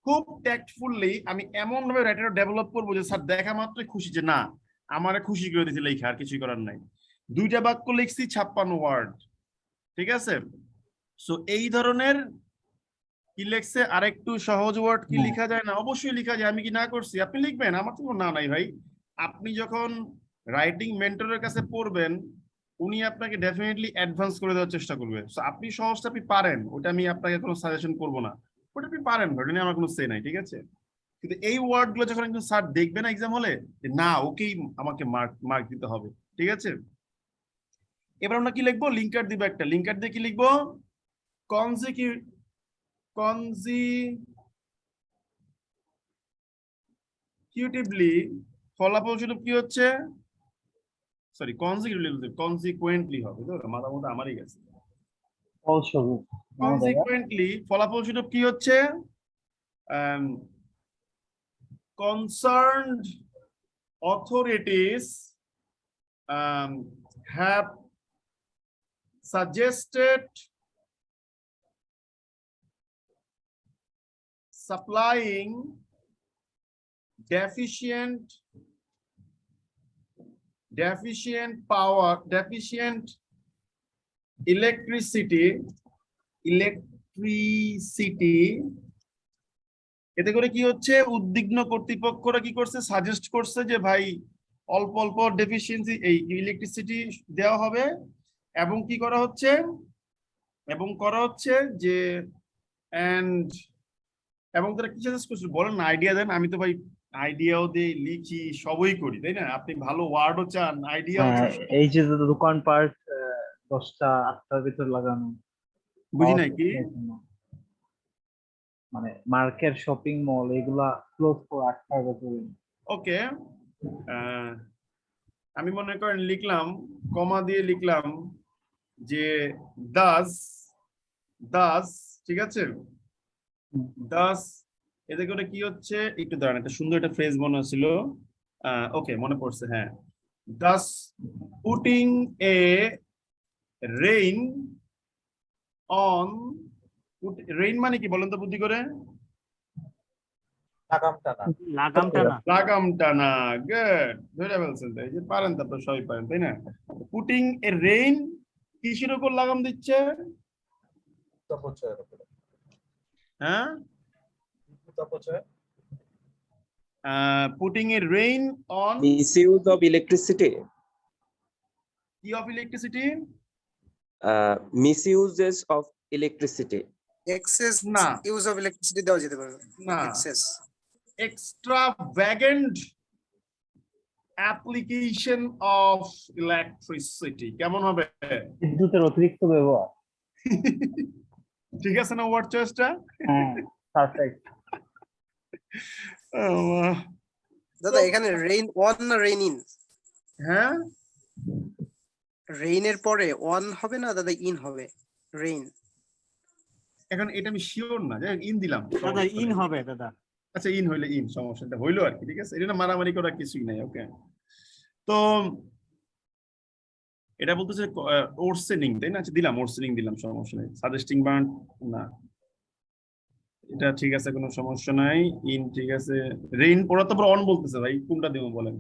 [SPEAKER 1] খুব ট্যাক্টফুললি আমি এমন ভাবে রাইটার ডেভেলপ করবো যে স্যার দেখা মাত্রই খুশি যে না আমারে খুশি করে দিয়েছে লেখা, আর কিছুই করার নাই। দুইটা বাক্য লিখছি 56 ওয়ার্ড, ঠিক আছে? সো এই ধরনের কি লিখছে, আরেকটু সহজ ওয়ার্ড কি লেখা যায় না? অবশ্যই লেখা যায়। আমি কি না করছি? আপনি লিখবেন, আমার তো না নাই ভাই। আপনি যখন রাইটিং মেন্টরের কাছে পড়বেন উনি আপনাকে ডেফিনেটলি অ্যাডভান্স করে দেওয়ার চেষ্টা করবে। সো আপনি সহজটা আপনি পারেন, ওটা আমি আপনাকে কোনো সাজেশন করবো না, ওটা আপনি পারেন, ওটা নিয়ে আমার কোনো সে নাই, ঠিক আছে? কিন্তু এই ওয়ার্ড গুলো যখন একজন স্যার দেখবে না এক্সাম হলে, না ওকেই আমাকে মার্ক দিতে হবে, ঠিক আছে? এবার আমরা কি লিখবো? লিঙ্কার দিব একটা, লিঙ্কার দিয়ে কি লিখবো? কনজিকিউটিভলি, ফলাফলস্বরূপ কি হচ্ছে? সরি, কনজিকুয়েন্টলি হবে তো, মাথা মতো আমারই গেছে। কনজিকুয়েন্টলি ফলাফলস্বরূপ কি হচ্ছে? concerned authorities have suggested supplying deficient electricity এতে করে কি হচ্ছে? উদ্বিগ্ন কর্তৃপক্ষরা কি করছে? সাজেস্ট করছে যে ভাই অল্প অল্প ডেফিসিয়েন্সি এই ইলেকট্রিসিটি দেওয়া হবে। এবং কি করা হচ্ছে? যে এবং তারা কি সাজেস্ট করছে বলেন না, আইডিয়া দেন। আমি তো ভাই আইডিয়াও দিই, লিখি, সবই করি, তাই না? আপনি ভালো ওয়ার্ডও চান, আইডিয়াও চান।
[SPEAKER 9] এই যে দোকানপাট 10টা 8টার ভিতর লাগানো,
[SPEAKER 1] বুঝি নাই কি?
[SPEAKER 9] মানে মার্কেট, শপিং মল এগুলা ক্লোজ করে 8টার ভিতরে।
[SPEAKER 1] ওকে, আমি মনে করেন লিখলাম, কমা দিয়ে লিখলাম যে দাস, ঠিক আছে? দাস, এতে করে কি হচ্ছে? একটু দাঁড়ান, একটা সুন্দর একটা ফ্রেজ মনে ছিল, ওকে মনে পড়ছে, হ্যাঁ। Das putting A rain on, rain মানে কি বলেন তো বুদ্ধি করে? লাগাম টানা, গুড, ধরে ফেলছেন। তাই যে পারেন, তারপর সবাই পারেন, তাই না? পুটিং এ রেইন কিসের উপর লাগাম দিচ্ছে? হ্যাঁ, putting a rain on
[SPEAKER 11] misuse of electricity.
[SPEAKER 1] কি of electricity?
[SPEAKER 11] Misuses of electricity.
[SPEAKER 12] Excess
[SPEAKER 1] না,
[SPEAKER 12] use of electricity দেওয়া যেতে পারে
[SPEAKER 1] না,
[SPEAKER 12] excess
[SPEAKER 1] extravagant application of electricity কেমন হবে?
[SPEAKER 9] বিদ্যুতের অতিরিক্ত ব্যবহার।
[SPEAKER 1] ঠিক আছে না ওয়ার্ড চয়েসটা?
[SPEAKER 9] হ্যাঁ, পারফেক্ট।
[SPEAKER 12] দাদা এখানে রেইন অন না রেইন ইন?
[SPEAKER 1] হ্যাঁ,
[SPEAKER 12] রেইন এর পরে অন হবে না দাদা, ইন হবে? রেইন,
[SPEAKER 1] এখন এটা আমি শিওর না, ইন দিলাম
[SPEAKER 3] দাদা ইন হবে দাদা।
[SPEAKER 1] আচ্ছা, ইন হইলে ইন, সমস্যাটা হইলো আর কি, ঠিক আছে? এটা মারামারি করার কিছুই নাই। ওকে, তো এটা বলতেছে ওরসেনিং, তাই না? আচ্ছা দিলাম, ওরসেনিং দিলাম, সমস্যা নেই। সাজেস্টিং বার্ন না, এটা ঠিক আছে, কোনো সমস্যা নাই। ইন ঠিক আছে, রেইন পড়া তো অন বলতেছে ভাই, কোনটা দেবো বলেন?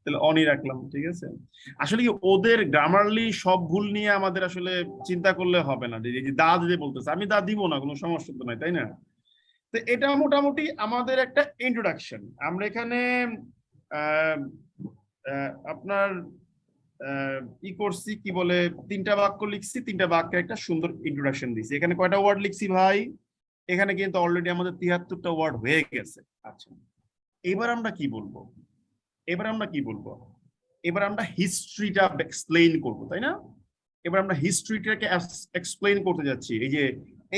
[SPEAKER 1] তো তাহলে অনই রাখলাম, ঠিক আছে। আসলে কি ওদের গ্রামারলি সব ভুল নিয়ে আমাদের আসলে চিন্তা করলে হবে না, যে দা দিতে বলতেছে, আমি দা দিব না, কোনো সমস্যা তো নাই, তাই না? তো এটা মোটামুটি আমাদের একটা ইন্ট্রোডাকশন। আমরা এখানে আপনার ই করছি, কি বলে, 3টা বাক্য লিখছি, 3টা বাক্যের একটা সুন্দর ইন্ট্রোডাকশন দিছি। এখানে কয়টা ওয়ার্ড লিখছি ভাই? এখানে কিন্তু অলরেডি আমাদের 73টা ওয়ার্ড হয়ে গেছে। আচ্ছা, এবার আমরা কি বলবো? এবার আমরা হিস্ট্রিটা এক্সপ্লেইন করব, তাই না? এবার আমরা হিস্ট্রিটাকে এক্সপ্লেইন করতে যাচ্ছি, এই যে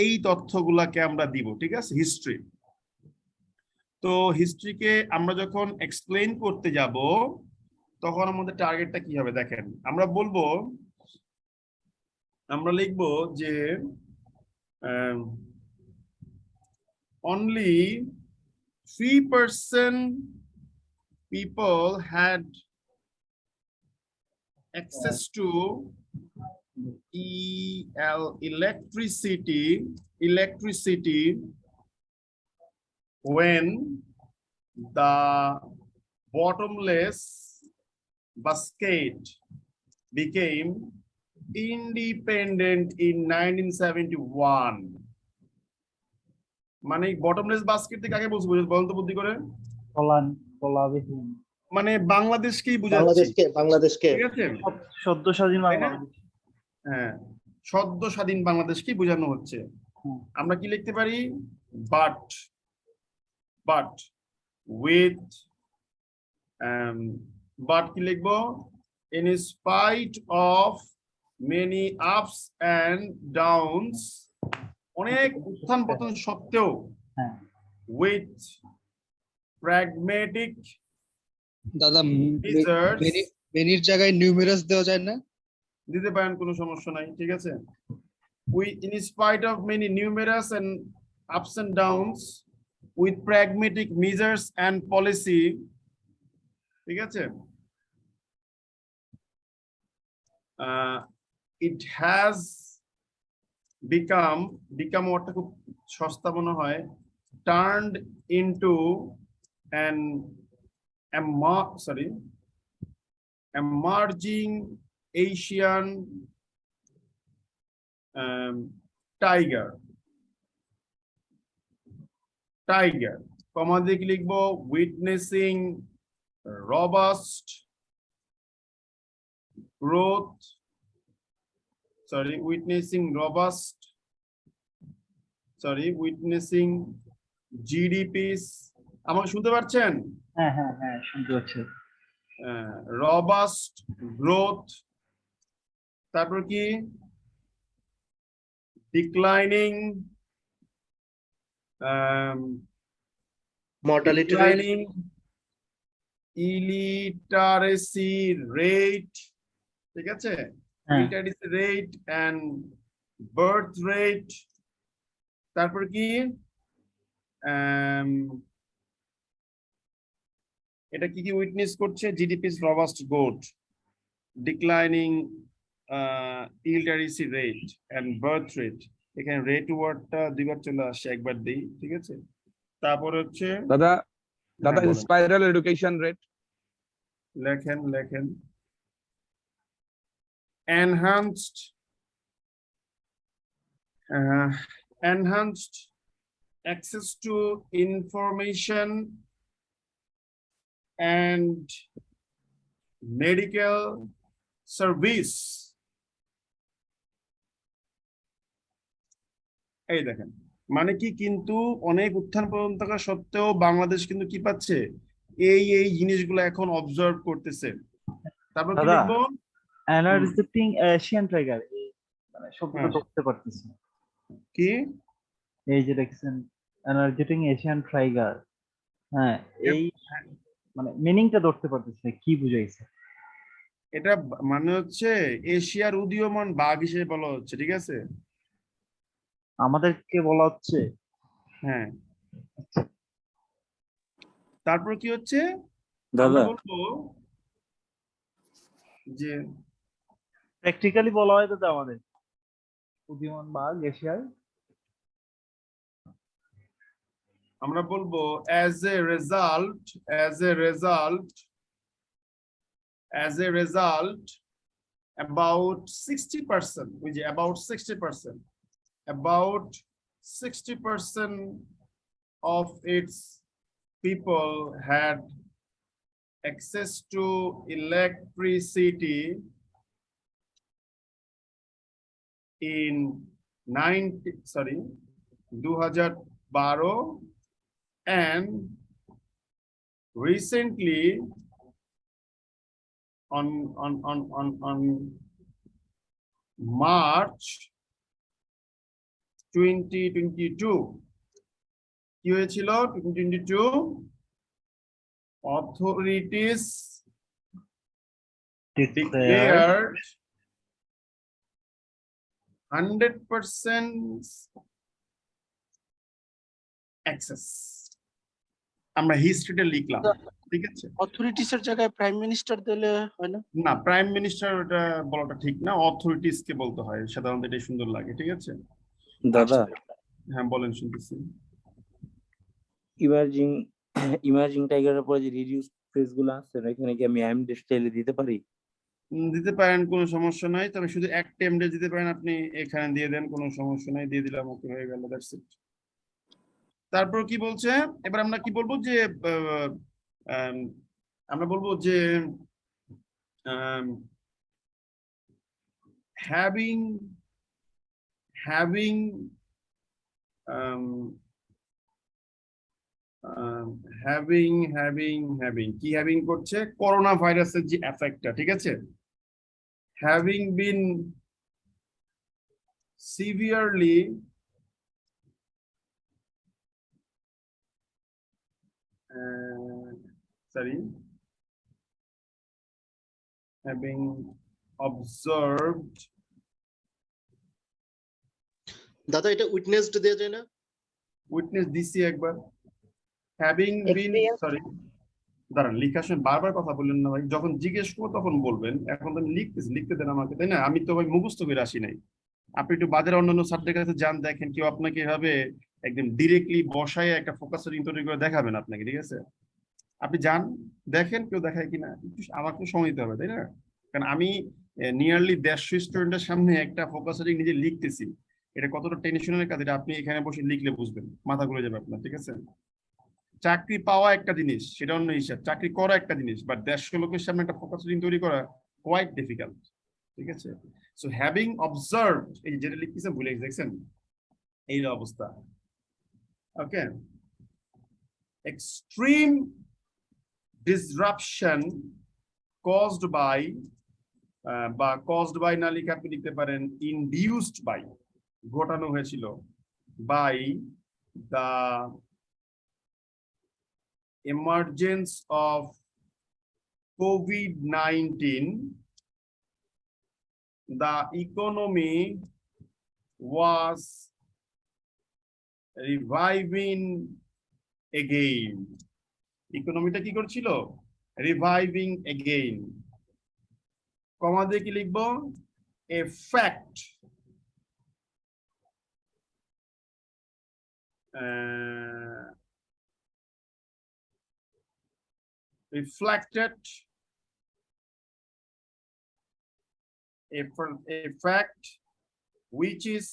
[SPEAKER 1] এই তথ্যগুলাকে আমরা দিব, ঠিক আছে, হিস্ট্রি। তো হিস্ট্রিকে আমরা যখন এক্সপ্লেইন করতে যাব, তখন আমাদের টার্গেটটা কি হবে দেখেন। আমরা লিখবো যে only 3% people had access to electricity when the bottomless basket became independent in 1971. মানে বটমলেস বাস্কেট থেকে আগে বলছি, বলুন তো বুদ্ধি করে। মানে বাংলাদেশকেই বুঝাচ্ছি,
[SPEAKER 12] বাংলাদেশকে
[SPEAKER 1] ঠিক আছে,
[SPEAKER 9] সদ্য স্বাধীন
[SPEAKER 1] তাই না?
[SPEAKER 9] বাংলাদেশ।
[SPEAKER 1] হ্যাঁ, সদ্য স্বাধীন বাংলাদেশকেই বোঝানো হচ্ছে। আমরা কি লিখতে পারি? বাট উইথ বাট কি লিখবো? in spite of many ups and downs, অনেক উত্থান পতন সত্ত্বেও, with pragmatic
[SPEAKER 12] দাদা
[SPEAKER 1] measures,
[SPEAKER 12] মেনির জায়গায় নিউমেরাস দেওয়া যায় না?
[SPEAKER 1] দিতে পারেন, কোনো সমস্যা নাই, ঠিক আছে। in spite of many numerous and ups and downs, with pragmatic measures and policy, ঠিক আছে, it has become ওটা খুব সস্তা মনে হয়, turned into an emerging Asian tiger, কমা দিয়ে কি লিখবো? witnessing robust growth, witnessing GDPs. আমাকে শুনতে পাচ্ছেন?
[SPEAKER 9] হ্যাঁ হ্যাঁ হ্যাঁ, শুনতে পাচ্ছি।
[SPEAKER 1] robust growth, তারপর কি? declining
[SPEAKER 12] মর্টালিটি
[SPEAKER 1] illiteracy rate, ঠিক আছে, illiteracy rate and birth rate, তারপর কি? এটা কি কি উইটনেস করছে? GDP's robust growth, declining illiteracy rate and birth rate. এখানে রেট ওয়ার্ডটা দুইবার চলে আসছে, একবার দেই, ঠিক আছে। তারপর হচ্ছে
[SPEAKER 2] দাদা
[SPEAKER 1] হ্যাঁ, বলেন।
[SPEAKER 2] স্পাইরাল এডুকেশন রেট
[SPEAKER 1] লেখেন enhanced access to information and medical service. এই দেখেন, মানে কি, কিন্তু অনেক উত্থান পতন থাকা সত্ত্বেও বাংলাদেশ কিন্তু কি পাচ্ছে? এই জিনিসগুলো এখন অবজার্ভ করতেছে। তারপর কি লিখবো?
[SPEAKER 9] এনার্জেটিং এশিয়ান টাইগার, মানে শব্দটা ধরতে পারতেছি না।
[SPEAKER 1] কি?
[SPEAKER 9] এই যে দেখছেন এনার্জেটিং এশিয়ান টাইগার, হ্যাঁ, এই মানে মিনিংটা ধরতে পারতেছি না, কি বুঝাইছে?
[SPEAKER 1] এটা মানে হচ্ছে এশিয়ার উদীয়মান বাঘ হিসেবে বলা হচ্ছে, ঠিক আছে।
[SPEAKER 9] আমাদেরকে বলা হচ্ছে,
[SPEAKER 1] হ্যাঁ। তারপর কি হচ্ছে?
[SPEAKER 3] দাদা
[SPEAKER 1] বলবো যে
[SPEAKER 9] প্র্যাকটিক্যালি বলা হয় দাদা আমাদের উদীয়মান বাঘ এশিয়ার।
[SPEAKER 1] আমরা বলবো as a result as a result, about 60%, which is about 60%, about 60% of its people had access to electricity in 2012, and recently on March 2022 কি হয়েছিল 2022 authorities declared 100% access. আমরা হিস্ট্রিটা লিখলাম, ঠিক আছে?
[SPEAKER 5] অথরিটিস এর জায়গায় প্রাইম মিনিস্টার দিলে হয় না?
[SPEAKER 1] না, প্রাইম মিনিস্টার ওটা বলাটা ঠিক না, অথরিটিস কে বলতে হয়, সাধারণত এটাই সুন্দর লাগে, ঠিক আছে?
[SPEAKER 11] দাদা,
[SPEAKER 1] হ্যাঁ বলেন, শুনতেছি।
[SPEAKER 11] ইমার্জিং টাইগারের পরে যে রিডিউস ফেজ গুলো আছে এখানে কি আমি এমডি স্টাইলে দিতে পারি?
[SPEAKER 1] দিতে পারেন, কোনো সমস্যা নাই, তবে শুধু একটা এমডে দিতে পারেন, আপনি এখানে দিয়ে দেন, কোনো সমস্যা নাই, দিয়ে দিলাম, ওকে হয়ে গেল, দ্যাটস ইট। তারপর কি বলছে, এবার আমরা কি বলবো যে আমরা বলবো যে having কি হ্যাভিং করছে, করোনা ভাইরাসের যে এফেক্টটা, ঠিক আছে? having been severely having observed,
[SPEAKER 12] দাদা এটা উইটনেসড দেয়া যায় না?
[SPEAKER 1] উইটনেস দিছি একবার, having been, সরি দাঁড়ান, লিখার সময় বারবার কথা বললেন না ভাই, যখন জিজ্ঞেস করবো তখন বলবেন, এখন তো আমি লিখতেছি, লিখতে দেন আমাকে, তাই না? আমি তো ভাই মুখস্থ করে আসি নাই। আপনি একটু বাজারে অন্যান্য ছাত্রের কাছে যান, দেখেন কেউ আপনাকে এভাবে একদম ডিরেক্টলি বসায় একটা ফোকাস তৈরি করে দেখাবেন আপনাকে, ঠিক আছে? আপনি যান, দেখেন কেউ দেখায় কিনা, একটু আমাকে সময় দিতে হবে, তাই না? কারণ আমি নিয়ারলি 150 স্টুডেন্টের সামনে একটা ফোকাস নিজে লিখতেছি, এটা কতটা টেনশনের কাজ, এটা আপনি এখানে বসে লিখলে বুঝবেন, মাথা ঘুরে যাবে আপনার, ঠিক আছে? চাকরি পাওয়া একটা জিনিস, সেটা অন্য হিসাব, চাকরি করা একটা জিনিস, বাট 150 লোকের সামনে একটা ফোকাস তৈরি করা কোয়াইট ডিফিকাল্ট, ঠিক আছে? সো হ্যাভিং অবজার্ভড, এই যেটা লিখতেছেন ভুলে দেখছেন, এই অবস্থা, okay? Extreme disruption caused by বা caused by না লিখে আপনি লিখতে পারেন induced by, ঘটানো হয়েছিল by the emergence of COVID-19, the economy was reviving again. ইকোনমিটা কি করছিল? Reviving again. কমা দিয়ে কি লিখবো? এ fact reflected a fact which is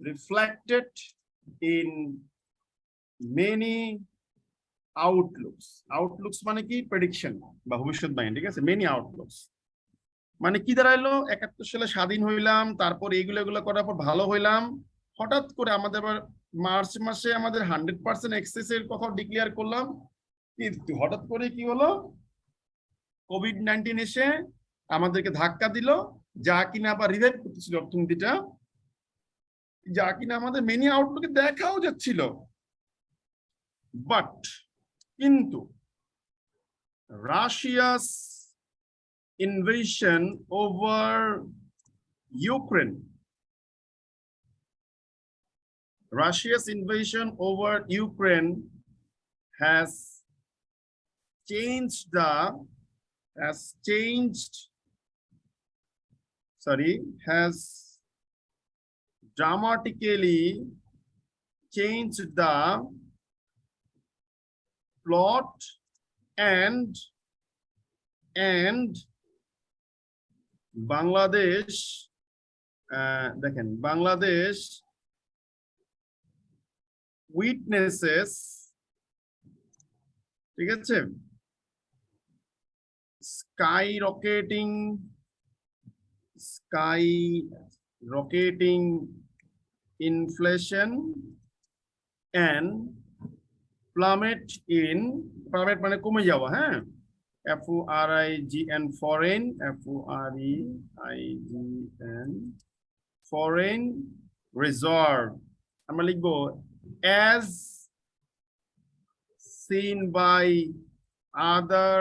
[SPEAKER 1] reflected in many outlooks মানে কি? প্রেডিকশন বা ভবিষ্যৎবাণী, ঠিক আছে? মেনি আউটলুকস মানে কি দাঁড়াইলো, 71 সালে স্বাধীন হইলাম, তারপর এগুলো করার পর ভালো হইলাম, হঠাৎ করে আমাদের আবার মার্চ মাসে আমাদের 100% এক্সেস এর কথা ডিক্লেয়ার করলাম, কিন্তু হঠাৎ করে কি হলো, কোভিড-19 এসে আমাদেরকে ধাক্কা দিল, যা কিনা আবার রিভাইভ করতেছিল অর্থনীতিটা, যা কিনা আমাদের মেনি আউটলুকে দেখাও যাচ্ছিল, বাট কিন্তু Russia's invasion over Ukraine has dramatically changed the plot and and Bangladesh দেখেন বাংলাদেশ witnesses, ঠিক আছে, skyrocketing inflation and plummet মানে কমে যাওয়া, হ্যাঁ, FORIGN foreign, FOREIGN foreign reserve, আমরা লিখবো as seen by other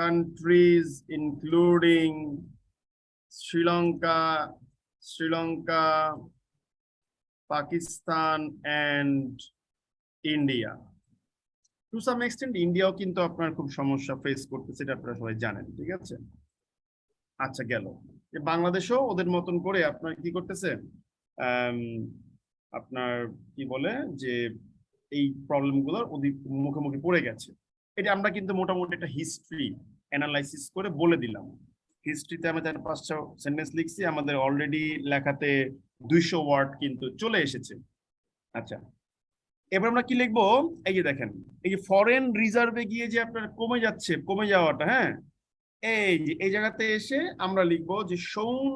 [SPEAKER 1] countries including Sri Lanka, Pakistan and India. To some extent ইন্ডিয়াও কিন্তু আপনার খুব সমস্যা ফেস করতেছে, এটা আপনারা সবাই জানেন, ঠিক আছে। আচ্ছা, গেল যে বাংলাদেশও ওদের মতন করে আপনার কি করতেছে, আপনার কি বলে যে এই প্রবলেমগুলোর মুখোমুখি পড়ে গেছে। এটা আমরা কিন্তু মোটামুটি একটা হিস্ট্রি অ্যানালাইসিস করে বলে দিলাম। হিস্ট্রিতে আমরা 4-5টা সেন্টেন্স লিখছি, আমাদের অলরেডি লেখাতে 200 ওয়ার্ড কিন্তু চলে এসেছে। আচ্ছা, এবার আমরা কি লিখবো, এই যে দেখেন, এই যে ফরেন রিজার্ভে গিয়ে যে আপনার কমে যাওয়াটা, হ্যাঁ, এই যে এই জায়গাতে এসে আমরা লিখবো যে shown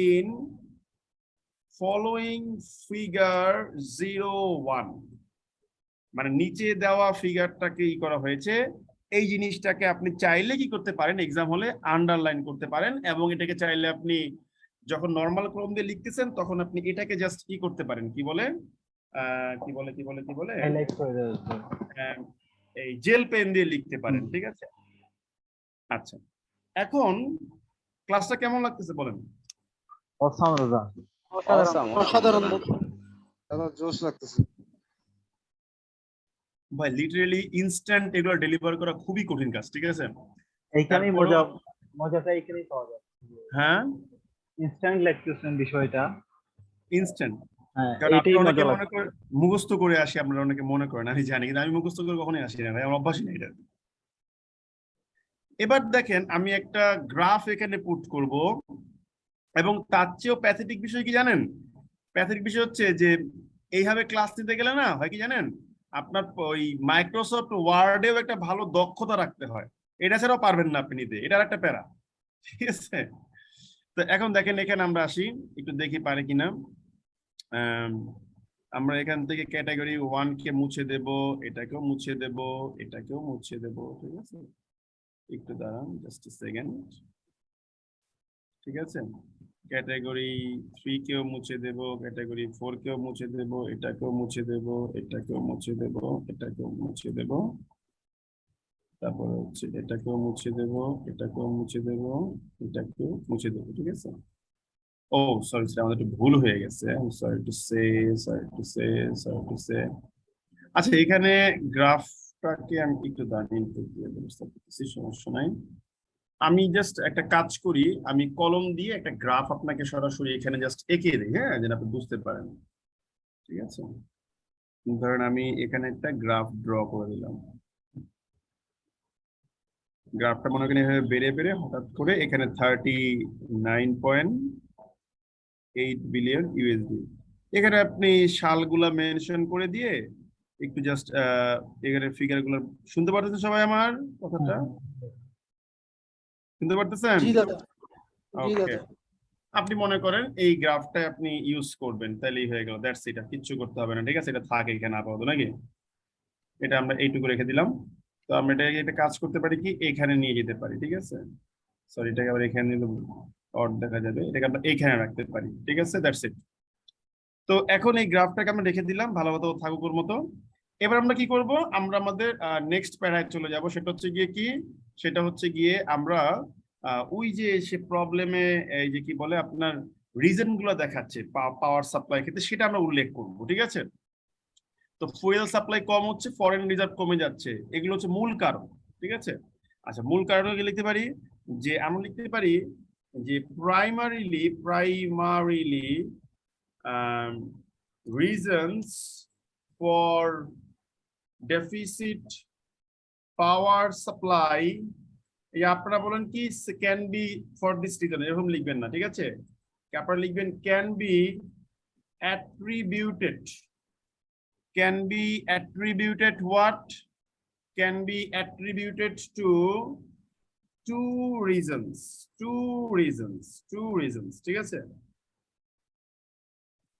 [SPEAKER 1] in following figure 01, মানে নিচে দেওয়া ফিগারটাকে ই করা হয়েছে। এই জিনিসটাকে আপনি চাইলে কি করতে পারেন, এক্সাম হলে আন্ডারলাইন করতে পারেন, এবং এটাকে চাইলে আপনি যখন নর্মাল ক্রম দিয়ে লিখতেছেন তখন আপনি এটাকে জাস্ট কি করতে পারেন, কি বলে
[SPEAKER 9] হাইলাইট করে দেওয়া,
[SPEAKER 1] এই জেল পেন দিয়ে লিখতে পারেন, ঠিক আছে। আচ্ছা, এখন ক্লাসটা কেমন লাগতেছে বলেন?
[SPEAKER 5] অসাধারণ
[SPEAKER 12] জোশ লাগতেছে
[SPEAKER 1] ভাই, লিটারালি ইনস্ট্যান্ট এগুলো ডেলিভার করা খুবই কঠিন কাজ, ঠিক আছে।
[SPEAKER 9] এইখানেই মজাটা এইখানেই পাওয়া যায়।
[SPEAKER 1] হ্যাঁ,
[SPEAKER 9] ইনস্ট্যান্ট লেকচার বিষয়টা
[SPEAKER 1] ইনস্ট্যান্ট,
[SPEAKER 9] হ্যাঁ,
[SPEAKER 1] কারণ
[SPEAKER 9] এটাই
[SPEAKER 1] আপনি অনেকে
[SPEAKER 9] মজা
[SPEAKER 1] মনে করে মুখস্থ করে আসি, আপনারা অনেকে মনে করেন, আমি জানি, কিন্তু আমি মুখস্থ করে কখনোই আসি না ভাই, আমার অভ্যাসই নেই এটা। এবার দেখেন, আমি একটা গ্রাফ এখানে পুট করব, এবং তার চেয়েও প্যাথেটিক বিষয় কি জানেন? প্যাথেটিক বিষয় হচ্ছে যে এইভাবে ক্লাস নিতে গেলে না হয় কি জানেন, আপনার ওই মাইক্রোসফট ওয়ার্ডেও একটা ভালো দক্ষতা রাখতে হয়, এটা ছাড়াও পারবেন না আপনি নিতে, এটার একটা প্যারা, ঠিক আছে। তো এখন দেখেন, এখানে আমরা আসি, একটু দেখি পারে কিনা। আমরা এখান থেকে ক্যাটাগরি 1 কে মুছে দেব, এটাকেও মুছে দেব, এটাকেও মুছে দেব, ঠিক আছে। একটু দাঁড়ান, জাস্ট এ সেকেন্ড, ঠিক আছে। ক্যাটাগরি 3 কেও মুছে দেব, ক্যাটাগরি 4 কেও মুছে দেব, এটাকেও মুছে দেব, এটাকেও মুছে দেব, এটাকেও মুছে দেব, তারপর হচ্ছে এটাকেও মুছে দেব, এটাকেও মুছে দেব, এটাকেও মুছে দেব, ঠিক আছে। ও সরি, আমাদের একটু ভুল হয়ে গেছে, সরি টু সে। আচ্ছা, এখানে গ্রাফটাকে আমি একটু দাঁড়িয়ে দিয়ে ব্যবস্থা করতেছি, সমস্যা নাই। আমি জাস্ট একটা কাজ করি, আমি কলম দিয়ে একটা গ্রাফ আপনাকে সরাসরি এখানে জাস্ট এঁকে দিই, হ্যাঁ, যেন আপনি বুঝতে পারেন, ঠিক আছে। ধরেন আমি এখানে একটা গ্রাফ ড্র করে দিলাম, গ্রাফটা মনে করেন এভাবে বেড়ে বেড়ে হঠাৎ করে এখানে 39.8 বিলিয়ন ইউএসডি, এখানে আপনি সালগুলা মেনশন করে দিয়ে একটু জাস্ট এখানে ফিগারগুলো শুনতে পারতেছেন সবাই আমার কথাটা? শুনতে পারতেছেন?
[SPEAKER 5] জি দাদা, জি
[SPEAKER 1] ওকে,
[SPEAKER 5] দাদা।
[SPEAKER 1] আপনি মনে করেন এই গ্রাফটা আপনি ইউজ করবেন, তাহলেই হয়ে গেল, দ্যাটস ইট, কিচ্ছু করতে হবে না, ঠিক আছে। এটা থাকে এখানে আপাতত, নাকি? এটা আমরা এইটুকু রেখে দিলাম। তো আমরা এটাকে একটা কাজ করতে পারি কি, এখানে নিয়ে যেতে পারি, ঠিক আছে। সরি, এটাকে আবার এখানে নিলে অড দেখা যাবে, এটাকে আমরা এইখানে রাখতে পারি, ঠিক আছে, দ্যাটস ইট। তো এখন এই গ্রাফটাকে আমরা রেখে দিলাম ভালো মতো থাকুক মতো। এবার আমরা কি করব, আমরা আমাদের নেক্সট প্যারায় চলে যাব, সেটা হচ্ছে গিয়ে কি, সেটা হচ্ছে গিয়ে আমরা ওই যে সে প্রবলেমে এই যে কি বলে আপনার রিজন গুলো দেখাচ্ছে পাওয়ার সাপ্লাই ক্ষেত্রে, সেটা আমরা উল্লেখ করব, ঠিক আছে। তো ফুয়েল সাপ্লাই কম হচ্ছে, ফরেন রিজার্ভ কমে যাচ্ছে, এগুলো হচ্ছে মূল কারণ, ঠিক আছে। আচ্ছা, মূল কারণ লিখতে পারি যে, আমরা লিখতে পারি যে primarily reasons for deficit power supply এই আপনারা বলেন কি can be for this reason, এরকম লিখবেন না, ঠিক আছে? আপনারা লিখবেন can be attributed, can be attributed what? Can be attributed to two reasons, ঠিক আছে?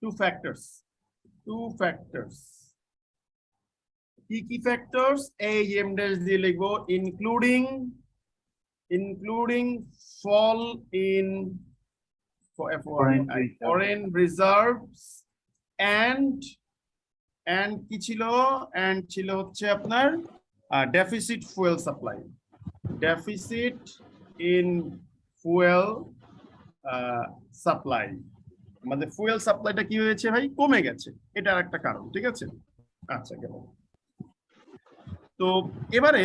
[SPEAKER 1] Two factors. কি factors? AM dash দিয়ে লিখবো including fall in foreign reserves and কি ছিল? and ছিল হচ্ছে আপনার deficit fuel supply, deficit in fuel supply, আমাদের ফুয়েল সাপ্লাইটা কি হয়েছে ভাই? কমে গেছে, এটা আর একটা কারণ, ঠিক আছে? আচ্ছা গেল। তো এবারে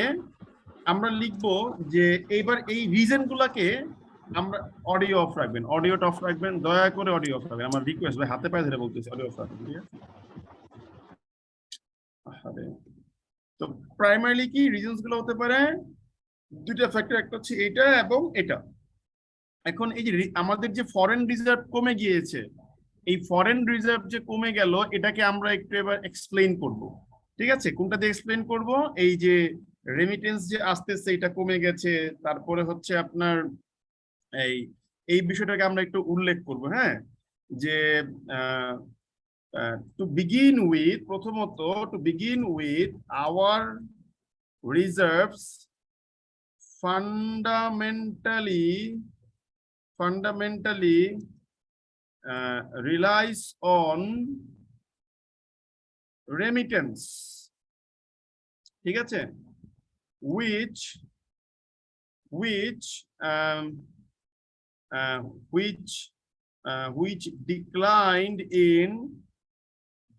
[SPEAKER 1] আমরা লিখবো যে এইবার এই রিজন গুলাকে আমরা অডিও অফ রাখবেন, অডিওটা অফ রাখবেন, দয়া করে অডিও অফ রাখবেন, আমার রিকোয়েস্ট ভাই, হাতে পায়ে ধরে বলতেছি অডিও অফ রাখবেন, ঠিক আছে? তো প্রাইমারিলি কি রিজনস গুলো হতে পারে? দুইটা ফ্যাক্টর, একটা হচ্ছে এটা এবং এটা। এখন এই যে আমাদের যে ফরেন রিজার্ভ কমে গিয়েছে, এই ফরেন রিজার্ভ যে কমে গেল, এটাকে আমরা একটু এবার এক্সপ্লেইন করব, ঠিক আছে? কোনটা দিয়ে এক্সপ্লেইন করব? এই যে রেমিটেন্স যে আসতেছে এটা কমে গেছে, তারপরে হচ্ছে আপনার এই বিষয়টাকে আমরা একটু উল্লেখ করব, হ্যাঁ? যে টু বিগিন উইথ, প্রথমত to begin with our reserves fundamentally relies on remittance, ঠিক আছে? which declined in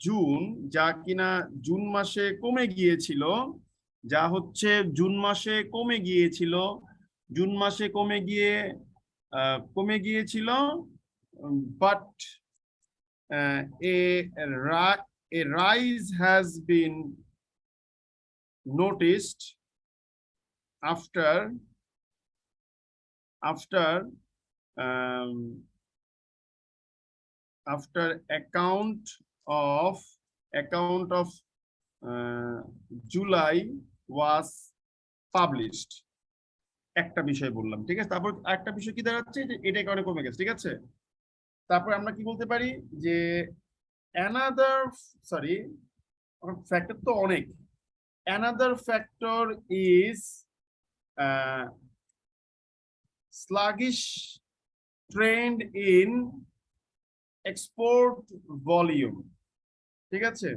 [SPEAKER 1] June, যা কিনা জুন মাসে কমে গিয়েছিল, যা হচ্ছে জুন মাসে কমে গিয়েছিল, জুন মাসে কমে গিয়েছিল, but a rise has been noticed after account of July was published. একটা বিষয় বললাম, ঠিক আছে? তারপর একটা বিষয় কি দাঁড়াচ্ছে যে এটা কারণে কমে গেছে, ঠিক আছে? তারপর আমরা কি বলতে পারি যে ফ্যাক্টর তো অনেক, another factor is sluggish trend in export volume, ঠিক আছে?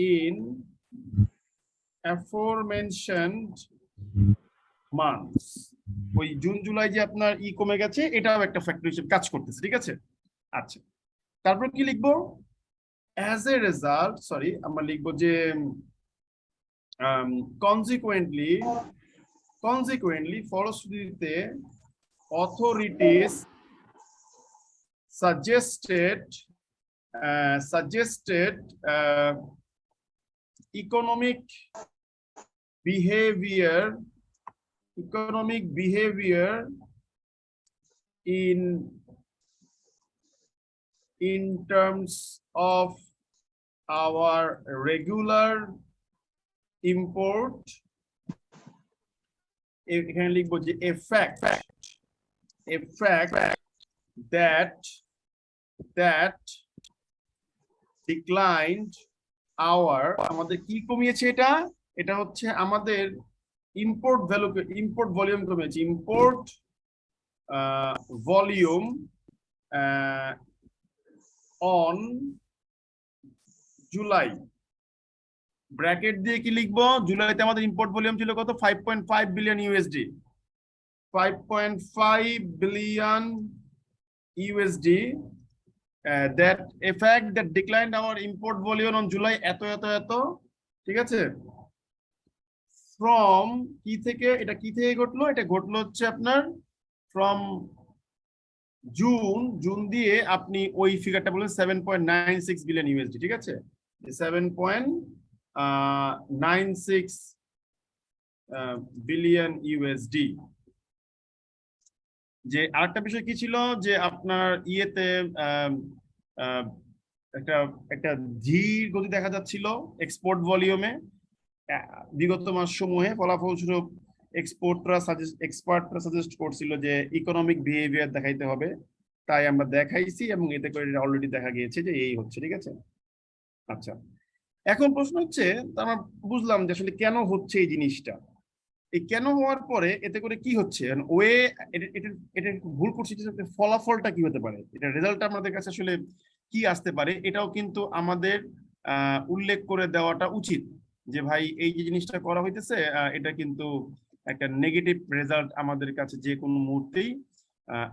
[SPEAKER 1] in aforementioned months, ওই জুন জুলাই যে আপনার কমে গেছে, এটাও একটা ফ্যাক্টর হিসেবে কাজ করতেছে, ঠিক আছে? আচ্ছা, তারপর কি লিখবো? as a result, আমরা লিখবো যে consequently ফলশ্রুতিতে authorities suggested economic behavior in terms of our regular import, এখানে লিখবো যে a fact that declined our, আমাদের কি কমিয়েছে? এটা হচ্ছে আমাদের ইম্পোর্ট ভলিউম কমিয়েছে, import volume on July. Bracket দিয়ে কি লিখবো? জুলাইতে আমাদের ইম্পোর্ট ভলিউম ছিল কত? 5.5 billion USD, 5.5 billion USD. that a fact that declined our import volume on July এত, ঠিক আছে? from কি থেকে? এটা কি থেকে ঘটলো? এটা ঘটলো হচ্ছে আপনার from জুন দিয়ে আপনি ওই ফিগারটা বলেন 7.96 বিলিয়ন ইউএসডি, ঠিক আছে? 7.96 96 বিলিয়ন ইউএসডি। যে আরেকটা বিষয় কি ছিল যে আপনার ইয়েতে একটা একটা ধীর গতি দেখা যাচ্ছিল এক্সপোর্ট ভলিউমে বিগত মাস সমূহে। ফলাফলস্বরূপ এক্সপার্টরা সাজেস্ট করছিল যে ইকোনমিক বিহেভিয়ার দেখাইতে হবে, তাই আমরা দেখাইছি এবং এতে করে অলরেডি দেখা গিয়েছে যে এই হচ্ছে। ঠিক আছে, আচ্ছা এখন প্রশ্ন হচ্ছে আমরা বুঝলাম যে আসলে কেন হচ্ছে এই জিনিসটা। এই কেন হওয়ার পরে এতে করে কি হচ্ছে, ওয়ে এটা ভুল করছি, ফলাফলটা কি হতে পারে, এটা রেজাল্টটা আমাদের কাছে আসলে কি আসতে পারে, এটাও কিন্তু আমাদের উল্লেখ করে দেওয়াটা উচিত যে ভাই এই যে জিনিসটা করা হইতেছে এটা কিন্তু একটা নেগেটিভ রেজাল্ট আমাদের কাছে যে কোনো মুহূর্তেই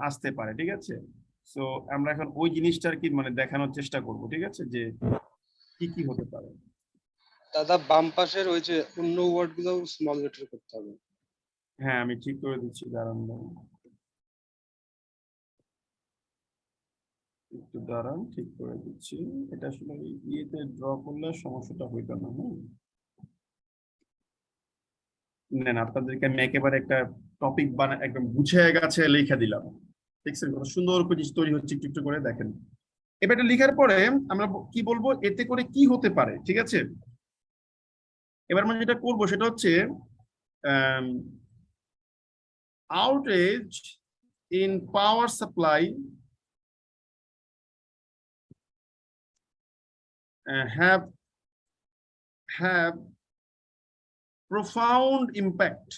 [SPEAKER 1] আসতে পারে। ঠিক আছে, সো আমরা এখন ওই জিনিসটার কি মানে দেখানোর চেষ্টা করব। ঠিক আছে, যে কি কি হতে পারে।
[SPEAKER 12] দাদা বাম পাশের ওই যে অন্য ওয়ার্ড গুলো স্মল লেটার করতে হবে।
[SPEAKER 1] হ্যাঁ আমি ঠিক করে দিচ্ছি, দাঁড়ান একটু দাঁড়ান, ঠিক করে দিচ্ছি। এটা আসলে ইয়েতে ড্র করলে সমস্যাটা হইতো না। নেন আপনাদেরকে আমি একেবারে একটা টপিক বানা একদম গুছিয়ে গেছে লিখে দিলাম। দেখছেন কত সুন্দর করে জিনিস তৈরি হচ্ছে, একটু একটু করে দেখেন। এবার এটা লিখার পরে আমরা কি বলবো, এতে করে কি হতে পারে। ঠিক আছে, এবার আমরা যেটা করবো সেটা হচ্ছে outage in power supply have profound impact.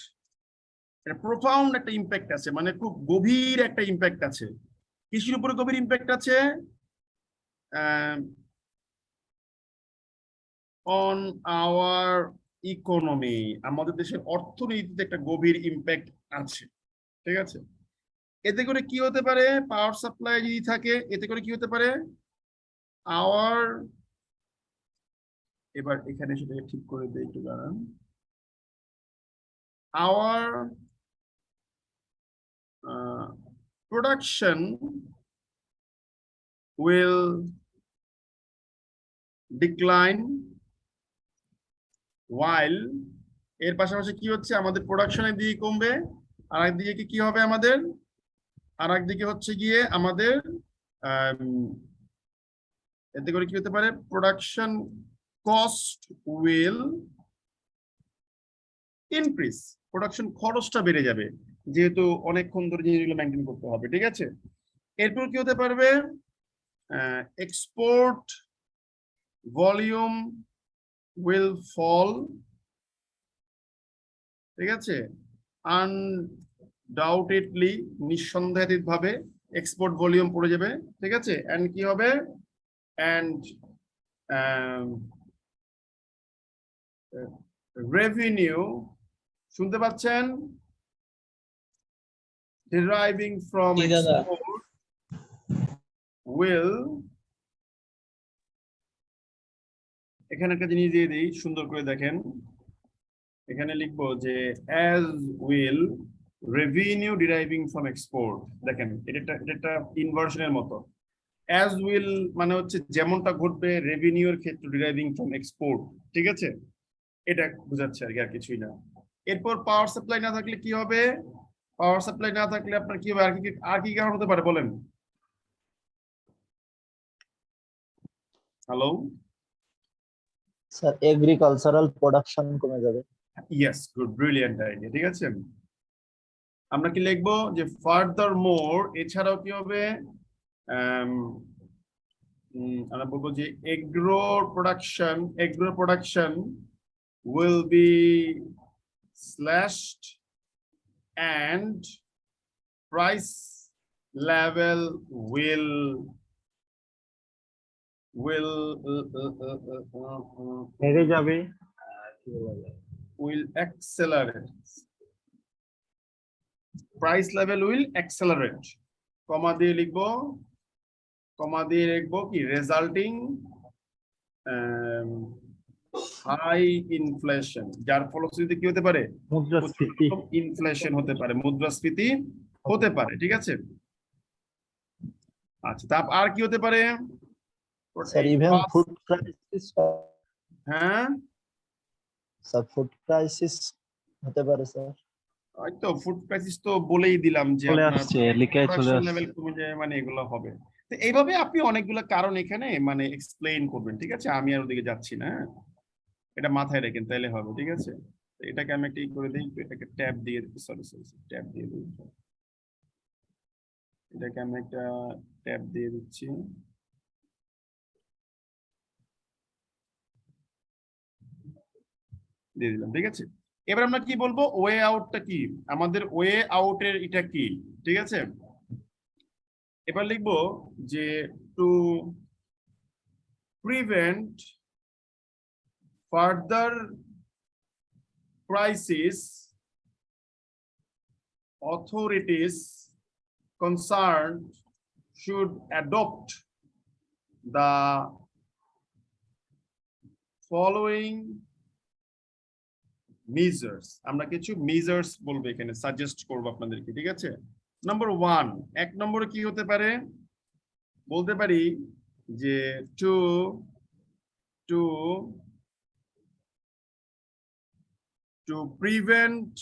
[SPEAKER 1] Profound একটা ইম্প্যাক্ট আছে, মানে খুব গভীর একটা ইম্প্যাক্ট আছে। কিসের উপরে গভীর ইম্প্যাক্ট আছে? অন আওয়ার ইকোনমি, আমাদের দেশের অর্থনীতিতে একটা গভীর ইম্প্যাক্ট আছে। ঠিক আছে, এতে করে কি হতে পারে, পাওয়ার সাপ্লাই যদি থাকে এতে করে কি হতে পারে, আওয়ার, এবার এখানে সেটাকে ঠিক করে দেই, একটু দাঁড়ান। Our production will decline while এর পাশাপাশি কি হচ্ছে, আমাদের প্রোডাকশনের দিকে কমবে, আর একদিকে কি হবে আমাদের, আর একদিকে হচ্ছে গিয়ে আমাদের এতে করে কি হতে পারে, production cost will increase, production খরচটা বেড়ে যাবে যেহেতু অনেকক্ষণ ধরে জিনিসগুলো মেইনটেইন করতে হবে। ঠিক আছে, এরপর কি হতে পারবে, এক্সপোর্ট ভলিউম উইল ফল। ঠিক আছে, আনডাউটেডলি, নিঃসন্দেহাতীতভাবে এক্সপোর্ট ভলিউম পড়ে যাবে। ঠিক আছে, এন্ড কি হবে, এন্ড রেভিনিউ, শুনতে পাচ্ছেন, deriving from export will, এখানে একটা জিনিস দিয়ে দিই, সুন্দর করে দেখেন, এখানে লিখবো যে as will revenue deriving from export। দেখেন এটা একটা ইনভার্সনের মতো, as will মানে হচ্ছে যেমনটা ঘটবে রেভিনিউর ক্ষেত্রে deriving from export। ঠিক আছে, এটা বোঝাচ্ছে আর কিছুই না। এরপর পাওয়ার সাপ্লাই না থাকলে কি হবে, পাওয়ার সাপ্লাই না থাকলে আপনার কি হবে, আর কি কারণ হতে পারে বলেন। হ্যালো
[SPEAKER 8] স্যার, এগ্রিকালচারাল প্রোডাকশন কমে যাবে।
[SPEAKER 1] Yes, good, brilliant idea. ঠিক আছে, আমরা কি লিখবো যে ফার্দার মোর, এছাড়াও কি হবে, আমরা বলবো যে agro production will be slashed and price level will accelerate. Price level will accelerate. কমা দিয়ে লিখবো কি, resulting হাই ইনফ্লেশন, যার ফলশ্রুতিতে কি হতে পারে, ইনফ্লেশন হতে পারে, মুদ্রাস্ফীতি হতে পারে। ঠিক আছে, আচ্ছা তারপর আর কি হতে পারে,
[SPEAKER 8] স্যার ইভেন ফুড ক্রাইসিস।
[SPEAKER 1] হ্যাঁ
[SPEAKER 8] স্যার ফুড ক্রাইসিস হতে পারে স্যার।
[SPEAKER 1] হয়তো ফুড ক্রাইসিস তো বলেই দিলাম যে
[SPEAKER 9] চলে
[SPEAKER 1] আপনার
[SPEAKER 9] আসছে, লিখায় চলে
[SPEAKER 1] প্রোডাকশন
[SPEAKER 9] আসছে।
[SPEAKER 1] লেভেল কমে যায়, মানে এগুলো হবে। তো এইভাবে আপনি অনেকগুলো কারণ এখানে মানে এক্সপ্লেইন করবেন, ঠিক আছে? আমি আর ওদিকে যাচ্ছি না, হ্যাঁ? এটা মাথায় রাখেন, তাহলে হবে, ঠিক আছে? তো এটাকে আমি একটা করে দিই, এটাকে ট্যাব দিয়ে দিই, সরি ট্যাব দিয়ে দিই, এটাকে আমি একটা ট্যাব দিয়ে দিচ্ছি। দিয়ে দিলাম, ঠিক আছে? এবার আমরা কি বলবো, ওয়ে আউটটা কি, আমাদের ওয়ে আউটের এটা কি, ঠিক আছে? এবার লিখবো যে to prevent further crisis authorities concerned should adopt the following measures. আমরা কিছু measures বলবো এখানে, সাজেস্ট করবো আপনাদেরকে, ঠিক আছে? নাম্বার 1, এক নম্বরে কি হতে পারে, বলতে পারি যে to prevent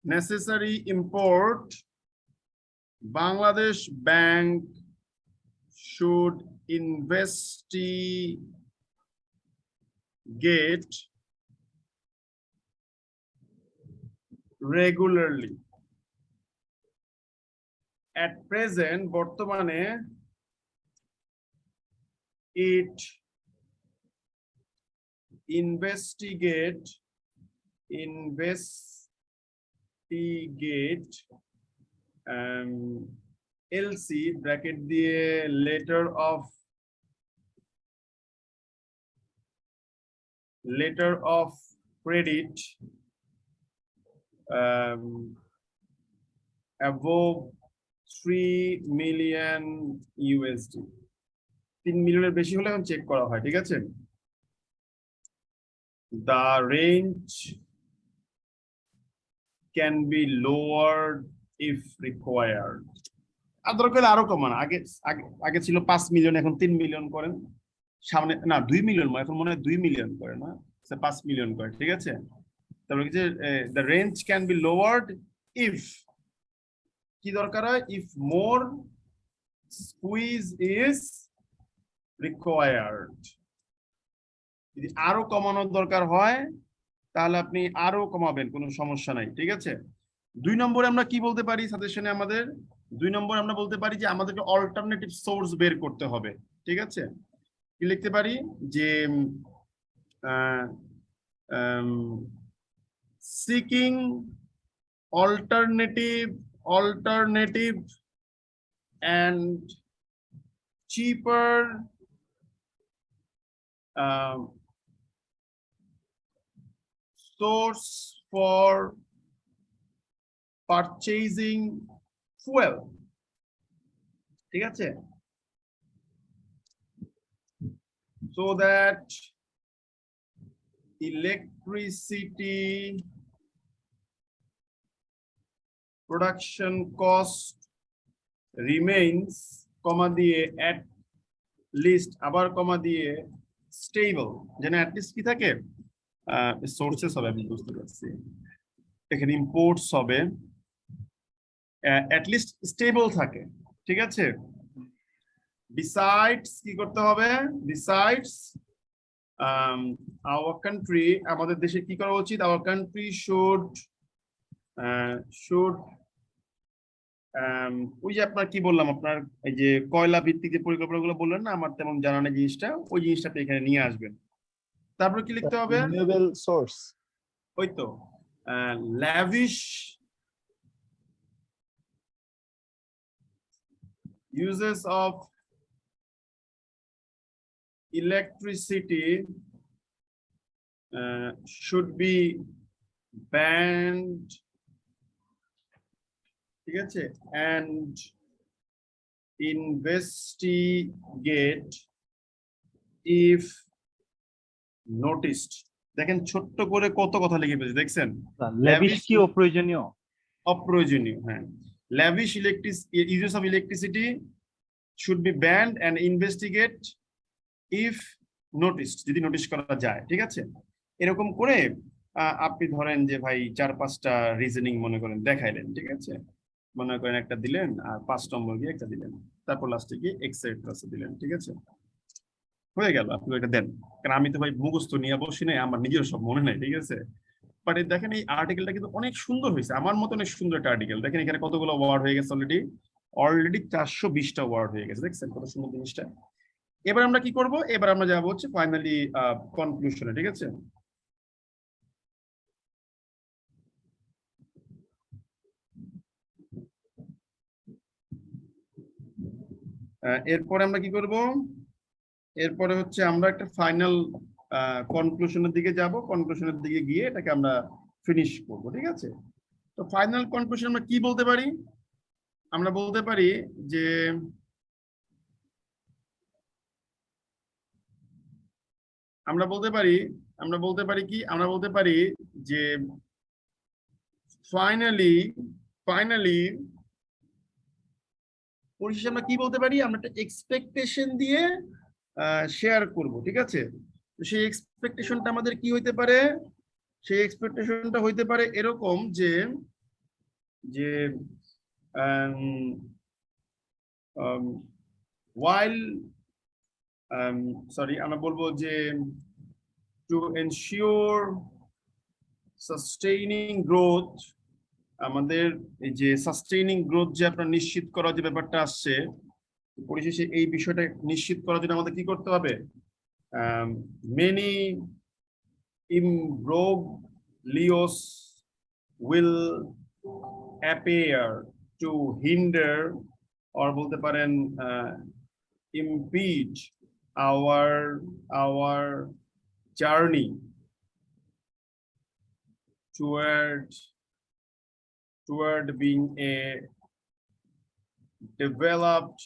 [SPEAKER 1] unnecessary import, Bangladesh Bank should investigate regularly. At present, বর্তমানে it investigate LC bracket দিয়ে letter of credit above 3 million USD, 3 মিলিয়নের বেশি হলে এখন চেক করা হয়, ঠিক আছে? The range can be lowered if required. আর দরকার আরো কমান, আগে ছিল 5 মিলিয়ন, এখন 3 মিলিয়ন করেন, সামনে না 2 মিলিয়ন, এখন মনে হয় 2 মিলিয়ন করে না, 5 মিলিয়ন করে, ঠিক আছে? তারপরে কি যে the range can be lowered if কি দরকার হয়, if more squeeze is required. যদি আরো কমানোর দরকার হয় তাহলে আপনি আরো কমাবেন, কোনো সমস্যা নাই, ঠিক আছে? 2 নম্বরে আমরা কি বলতে পারি সাজেশনে, আমাদের 2 নম্বরে আমরা বলতে পারি যে আমাদেরকে অল্টারনেটিভ সোর্স বের করতে হবে, ঠিক আছে? কি লিখতে পারি যে seeking alternative and cheaper source for purchasing fuel, ঠিক আছে? So that electricity production cost remains, comma দিয়ে at least, আবার comma দিয়ে stable, যেন at least কি থাকে, সোর্সেস হবে, আমি বুঝতে পারছি, এখানে ইম্পোর্টস হবে, at least স্টেবল থাকে, ঠিক আছে? Besides কি করতে হবে, besides our country, আমাদের দেশে কি করা উচিত, our country should ওই যে আপনার কি বললাম, আপনার এই যে কয়লা ভিত্তিক যে পরিকল্পনাগুলো বললেন না, আমার তেমন জানা নেই জিনিসটা, ওই জিনিসটা আপনি এখানে নিয়ে আসবেন। তারপর কি লিখতে হবে,
[SPEAKER 8] রিনিউয়েবল সোর্স,
[SPEAKER 1] ওই তো lavish uses of electricity should be banned, ঠিক আছে? And investigate if noticed. দেখেন ছোট্ট করে কত কথা লিখে ফেলেছে, দেখছেন?
[SPEAKER 9] ল্যাভিশ কি অপ্রয়োজনীয়?
[SPEAKER 1] অপ্রয়োজনীয়, হ্যাঁ। Lavish uses of electricity should be banned and investigate if যদি নোটিশ করা যায়, ঠিক আছে? এরকম করে আপনি ধরেন যে ভাই 4-5টা রিজনিং মনে করেন দেখাইলেন, ঠিক আছে? মনে করেন একটা দিলেন আর 5 নম্বর দিয়ে একটা দিলেন, তারপর লাস্টে গিয়ে এক্সেট্রা দিলেন, ঠিক আছে? হয়ে গেল, আপনি এটা দেন। কারণ আমি তো ভাই মুখস্থ নিয়ে বসি নাই, আমার নিজের সব মনে নাই, ঠিক আছে? বাট দেখেন এই আর্টিকেলটা কিন্তু অনেক সুন্দর হয়েছে, আমার মতো অনেক সুন্দর একটা আর্টিকেল। দেখেন এখানে কতগুলো ওয়ার্ড হয়ে গেছে অলরেডি 420টা ওয়ার্ড হয়ে গেছে, দেখছেন কত সুন্দর জিনিসটা। এবার আমরা কি করব? এবার আমরা যাবো হচ্ছে ফাইনালি কনক্লুশনে, ঠিক আছে? এরপরে আমরা কি করব? এরপরে হচ্ছে আমরা একটা ফাইনাল কনক্লুশনের দিকে যাব, কনক্লুশনের দিকে গিয়ে এটাকে আমরা ফিনিশ করব, ঠিক আছে? তো ফাইনাল কনক্লুশন আমরা কি বলতে পারি? আমরা বলতে পারি যে আমরা বলতে পারি যে ফাইনালি পরিশেষে আমরা কি বলতে পারি? আমরা একটা এক্সপেকটেশন দিয়ে শেয়ার করব, ঠিক আছে? তো সেই এক্সপেকটেশনটা আমাদের কি হইতে পারে? সেই এক্সপেকটেশনটা হইতে পারে এরকম যে আমরা বলবো যে টু এনশিওর সাস্টেইনিং গ্রোথ, আমাদের এই যে সাস্টেইনিং গ্রোথ যে আপনার নিশ্চিত করা যে ব্যাপারটা আসছে, পরিশেষে এই বিষয়টা নিশ্চিত করার জন্য আমাদের কি করতে হবে? Many imbroglios will appear to hinder or বলতে পারেন impede our journey toward being a developed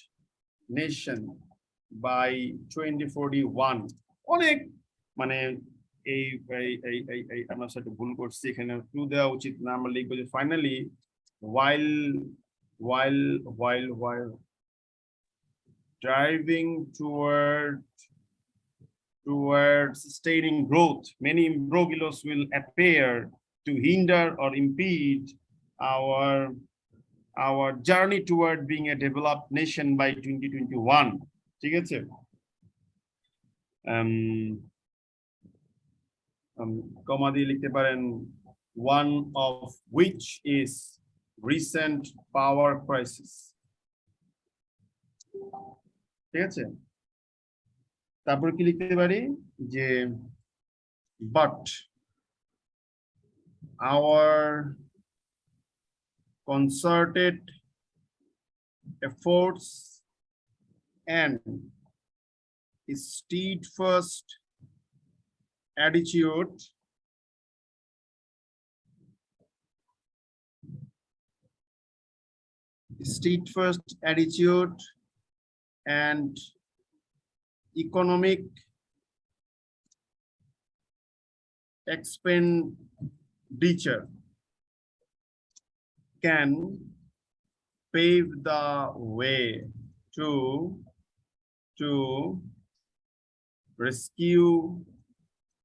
[SPEAKER 1] nation by 2041. অনেক মানে এই আমরা সেটা ভুল করছি, এখানে টু দেওয়া উচিত না, আমরা লিখবো যে finally while driving toward sustaining growth, many imbroglios will appear to hinder or impede our journey toward being a developed nation by 2021. ঠিক আছে? কমা দিয়ে লিখতে পারেন one of which is recent power crisis. ঠিক আছে? তারপর কি লিখতে পারি? যে but our concerted efforts and steadfast attitude and economic expenditure can pave the way to rescue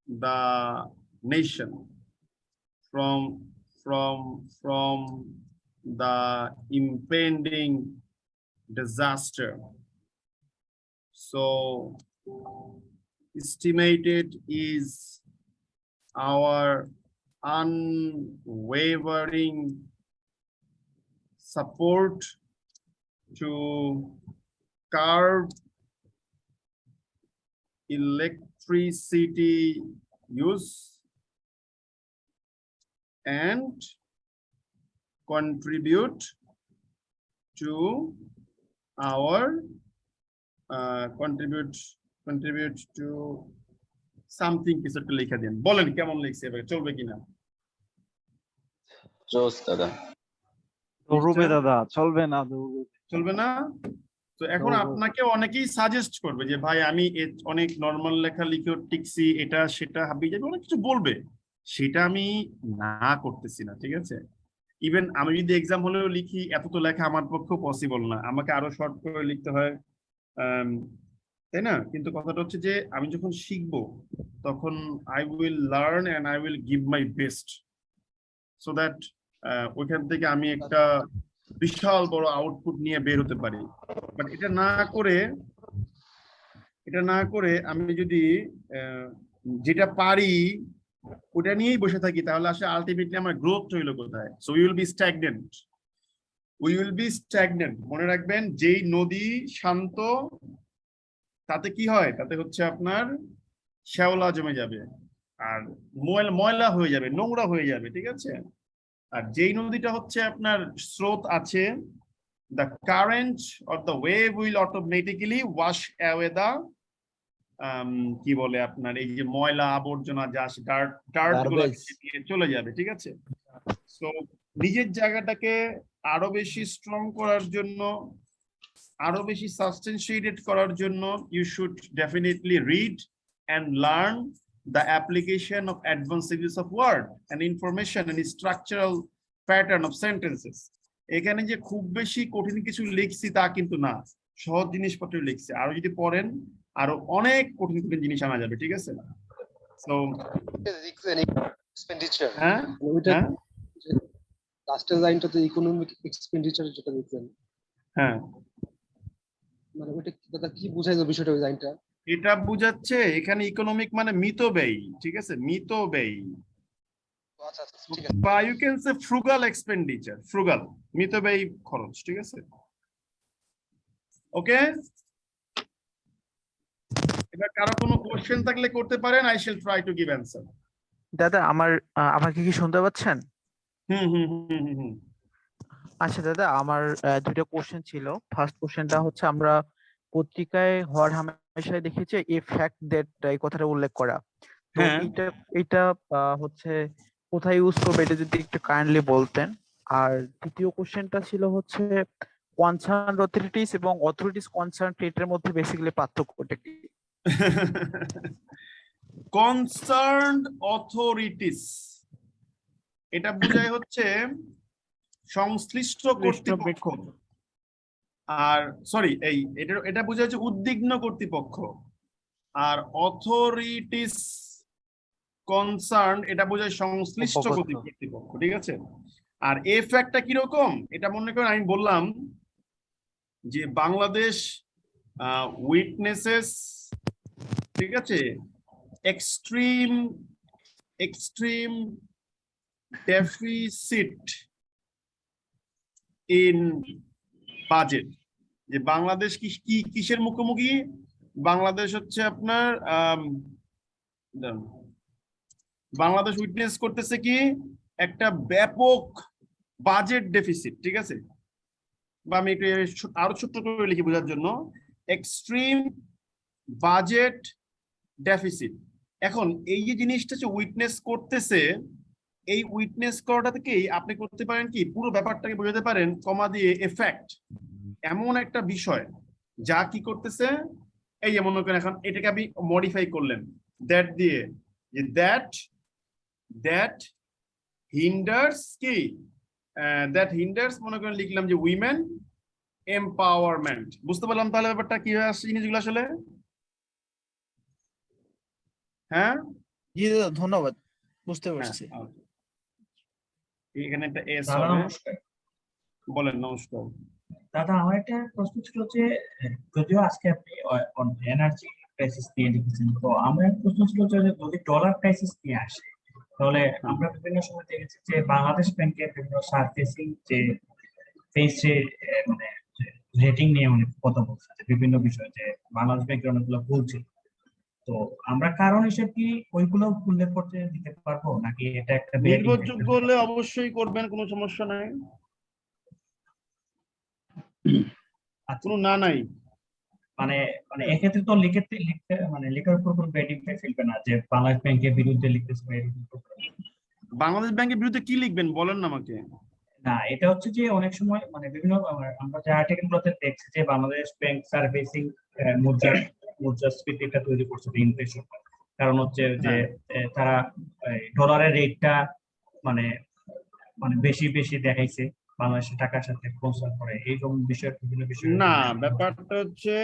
[SPEAKER 1] the nation from the impending disaster. So estimated is our unwavering support to curb electricity use and contribute to our contribute to something কিছু একটা লিখে দেন, বলেন কেমন লিখছে, এবারে চলবে কিনা?
[SPEAKER 9] দৌড়বে দাদা, চলবে না,
[SPEAKER 1] চলবে না? তো এখন আপনাকে অনেকেই সাজেস্ট করবে যে ভাই আমি অনেক নরমাল লেখা লিখেও টিকছি, এটা সেটা হাবিয়ে যাবে, অনেক কিছু বলবে, সেটা আমি না করতেছি না, ঠিক আছে? ইভেন আমি যদি এক্সাম হলেও লিখি, এত তো লেখা আমার পক্ষেও পসিবল না, আমাকে আরো শর্ট করে লিখতে হয়। তাই না? কিন্তু কথাটা হচ্ছে যে আমি যখন শিখবো তখন I will learn and I will give my best, so that ওইখান থেকে আমি একটা বিশাল বড় আউটপুট নিয়ে বের হতে পারি। বাট এটা না করে আমি যদি যেটা পারি ওটা নিয়েই বসে থাকি, তাহলে আসলে আলটিমেটলি আমার গ্রোথ হইলো কোথায়? So we will be stagnant. মনে রাখবেন, যেই নদী শান্ত তাতে কি হয়? তাতে হচ্ছে আপনার শ্যাওলা জমে যাবে আর ময়লা হয়ে যাবে, নোংরা হয়ে যাবে, ঠিক আছে? আর যেই নদীটা হচ্ছে আপনার স্রোত আছে, the current or the wave will automatically wash away the কি বলে আপনার এই যে ময়লা আবর্জনা যা ডার্ট গুলো নিয়ে চলে যাবে, ঠিক আছে? সো নিজের জায়গাটাকে আরো বেশি স্ট্রং করার জন্য, আরো বেশি সাবস্টেন্সিয়েটেড করার জন্য you should definitely read and learn the application of advanced uses of word and information and structural pattern of sentences. এখানে যে খুব বেশি কঠিন কিছু লিখছি তা কিন্তু না, সহজ জিনিসপত্র লিখছি। আরো যদি পড়েন আরো অনেক কঠিন কঠিন জিনিস আনা যাবে, ঠিক আছে? সো
[SPEAKER 12] এক্সপেন্ডিচার,
[SPEAKER 1] হ্যাঁ
[SPEAKER 12] ওইটা লাস্টের লাইনটাতে ইকোনমিক এক্সপেন্ডিচার যেটা লিখলেন,
[SPEAKER 1] হ্যাঁ,
[SPEAKER 12] মানে ওইটা দাদা কি বোঝাইলো বিষয়টা ওই লাইনটা?
[SPEAKER 1] এটা বুঝাচ্ছে এখানে ইকোনমিক মানে মিতব্যয়ী, ঠিক আছে? মিতব্যয়ী,
[SPEAKER 12] আচ্ছা আচ্ছা ঠিক আছে।
[SPEAKER 1] বা you can say frugal expenditure, frugal মিতব্যয়ী খরচ, ঠিক আছে? ওকে, এবার কারো কোনো কোশ্চেন থাকলে করতে পারেন, I shall try to give answer.
[SPEAKER 6] দাদা আমাকে কি শুনতে পাচ্ছেন?
[SPEAKER 1] হুম।
[SPEAKER 6] আচ্ছা দাদা, আমার দুইটা কোশ্চেন ছিল। ফার্স্ট কোশ্চেনটা হচ্ছে, আমরা পত্রিকায় হর হামেশাই দেখেছি এ ফ্যাক্ট দ্যাট এই কথাটা উল্লেখ করা, তো
[SPEAKER 1] হ্যাঁ।
[SPEAKER 6] এইটা হচ্ছে কোথায় ইউজ করবে, এটা যদি একটু কাইন্ডলি বলতেন। আর দ্বিতীয় কোশ্চেনটা ছিল হচ্ছে কনসার্ন অথরিটিস এবং অথরিটিস কনসার্ন এটার মধ্যে বেসিক্যালি পার্থক্যটা কি?
[SPEAKER 1] কনসার্নড অথরিটিস এটা বোঝায় হচ্ছে সংশ্লিষ্ট কর্তৃপক্ষ, আর সরি এটা বোঝায় হচ্ছে উদ্বিগ্ন কর্তৃপক্ষ। আর অথরিটিস কনসার্ন এটা বোঝায় সংশ্লিষ্ট কর্তৃপক্ষ, ঠিক আছে? আর এ ফ্যাক্টটা কিরকম এটা মনে করেন আমি বললাম যে বাংলাদেশ উইটনেসেস, ঠিক আছে, এক্সট্রিম ডেফিসিট ইন বাজেট, যে বাংলাদেশ কিসের মুখোমুখি? বাংলাদেশ হচ্ছে আপনার বাংলাদেশ উইটনেস করতেছে কি একটা ব্যাপক বাজেট ডেফিসিট, ঠিক আছে? বা আমি একটু আরো ছোট্ট করে লিখি বোঝার জন্য, এক্সট্রিম বাজেট ডেফিসিট। এখন এই যে জিনিসটা যে উইটনেস করতেছে, এই উইটনেস করাটা থেকেই আপনি করতে পারেন কি পুরো ব্যাপারটাকে বোঝাতে পারেন কমা দিয়ে এফেক্ট, এমন একটা বিষয় যা কি করতেছে, এই যে মনে করেন এখন এটাকে আপনি মডিফাই করলেন দ্যাট দিয়ে, যে দ্যাট হিন্ডার্স কি, দ্যাট হিন্ডার্স মনে করেন লিখলাম যে উইমেন এম্পাওয়ারমেন্ট। বুঝতে পারলাম তাহলে ব্যাপারটা কি হয়ে আসছে জিনিসগুলো আসলে? হ্যাঁ
[SPEAKER 13] জি দাদা, ধন্যবাদ, বুঝতে পারছি।
[SPEAKER 1] এখানে একটা এস
[SPEAKER 14] দাদা
[SPEAKER 1] হবে।
[SPEAKER 14] নমস্কার।
[SPEAKER 1] বলেন। নমস্কার
[SPEAKER 14] দাদা, আমার একটা প্রশ্ন ছিল যে, যদিও আজকে আপনি এনার্জি ক্রাইসিস নিয়ে লিখেছেন, তো আমার একটা প্রশ্ন ছিল যে যদি ডলার ক্রাইসিস নিয়ে আসে, তাহলে আমরা বিভিন্ন সময় দেখেছি যে বাংলাদেশ ব্যাংকের বিভিন্ন সার্ফেসিং যে ফেসে মানে রেটিং নিয়ে অনেক কথা বলছে, যে বিভিন্ন বিষয়ে যে বাংলাদেশ ব্যাংকের অনেকগুলো ভুল ছিল। তো আমরা কারণ হিসেবে কি ওইগুলো উল্লেখ করতে দিতে পারবো, নাকি এটা একটা
[SPEAKER 1] নির্ভরযোগ্য হলে অবশ্যই করবেন, কোনো সমস্যা নাই, কোনো না নাই।
[SPEAKER 14] মানে এক্ষেত্রে তো লিখতে মানে লেখার উপর কোনো ব্যাড ইমপ্যাক্ট ফেলবে না, যে বাংলাদেশ ব্যাংকের বিরুদ্ধে লিখতেছে বা এরকম।
[SPEAKER 1] বাংলাদেশ ব্যাংকের বিরুদ্ধে কি লিখবেন বলেন না আমাকে।
[SPEAKER 14] না, এটা হচ্ছে যে অনেক সময় মানে বিভিন্ন আমরা যে আর্টিকেল গুলোতে দেখছি যে বাংলাদেশ ব্যাংক সার্ভিসিং মুদ্রাস্ফীতিটা তৈরি করছে ইনফ্লেশন, কারণ হচ্ছে যে তারা ডলারের রেটটা মানে বেশি দেখাইছে বাংলাদেশের টাকার সাথে কনসার্ন করে, এইরকম বিষয় বিভিন্ন বিষয়।
[SPEAKER 1] না, ব্যাপারটা হচ্ছে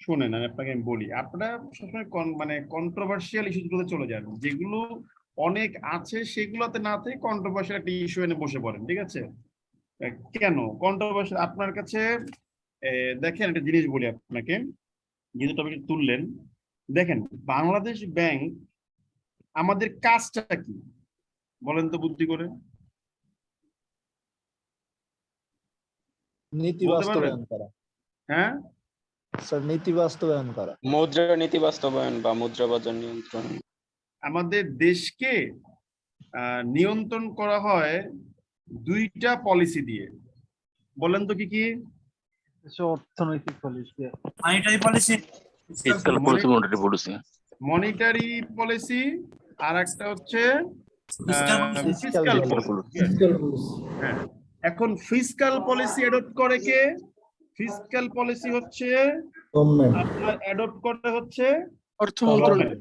[SPEAKER 1] শোনেন, আমি আপনাকে বলি, আপনারা সবসময় মানে কন্ট্রোভার্সিয়াল ইস্যুগুলোতে চলে যান, যেগুলো অনেক আছে সেগুলোতে না থেকে কন্ট্রোভার্সিয়াল একটা ইস্যু এনে বসে পড়েন, ঠিক আছে? কেন কন্ট্রোভার্সিয়াল আপনার কাছে? দেখেন একটা জিনিস বলি আপনাকে, যেহেতু টপিক তুললেন, দেখেন বাংলাদেশ ব্যাংক আমাদের কাজটা কি বলেন তো বুদ্ধি করে?
[SPEAKER 8] নীতি
[SPEAKER 1] বলতে পারবেন?
[SPEAKER 8] বাস্তবায়ন করা।
[SPEAKER 1] হ্যাঁ
[SPEAKER 8] স্যার, নীতি বাস্তবায়ন করা।
[SPEAKER 10] মুদ্রানীতি বাস্তবায়ন বা মুদ্রা বাজার নিয়ন্ত্রণ।
[SPEAKER 1] আমাদের দেশকে নিয়ন্ত্রণ করা হয় দুইটা পলিসি দিয়ে, বলেন তো কি কি?
[SPEAKER 9] অর্থনৈতিক policy,
[SPEAKER 13] monetary policy,
[SPEAKER 10] fiscal policy, monetary policy.
[SPEAKER 1] Monetary policy, আর একটা হচ্ছে
[SPEAKER 8] ফিসক্যাল
[SPEAKER 1] হ্যাঁ। এখন ফিসক্যাল পলিসি অ্যাডপ্ট করে কে? ফিসক্যাল পলিসি হচ্ছে আপনার অ্যাডপ্ট করে হচ্ছে
[SPEAKER 5] অর্থ মন্ত্রণালয়।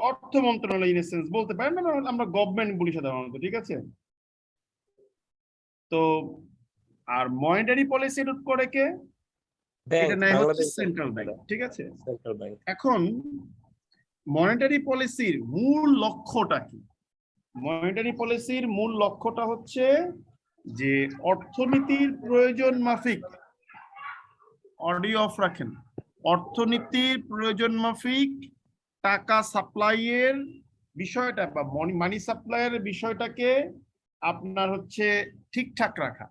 [SPEAKER 1] অর্থ মন্ত্রণালয়, ইন সেন্স বলতে পারেন না, আমরা গভর্নমেন্ট বলি সাধারণত, ঠিক আছে? তো আর মনিটারি পলিসি অ্যাডপ্ট করে কে? এটা নেয় হচ্ছে সেন্ট্রাল ব্যাংক, ঠিক আছে? এখন মনিটারি পলিসির মূল লক্ষ্যটা কি? মনিটারি পলিসির মূল লক্ষ্যটা হচ্ছে যে অর্থনীতির প্রয়োজন মাফিক, অডিও অফ রাখেন, অর্থনীতির প্রয়োজন মাফিক টাকা সাপ্লাইয়ের বিষয়টা বা মানি সাপ্লাইয়ের বিষয়টাকে আপনার হচ্ছে ঠিকঠাক রাখা।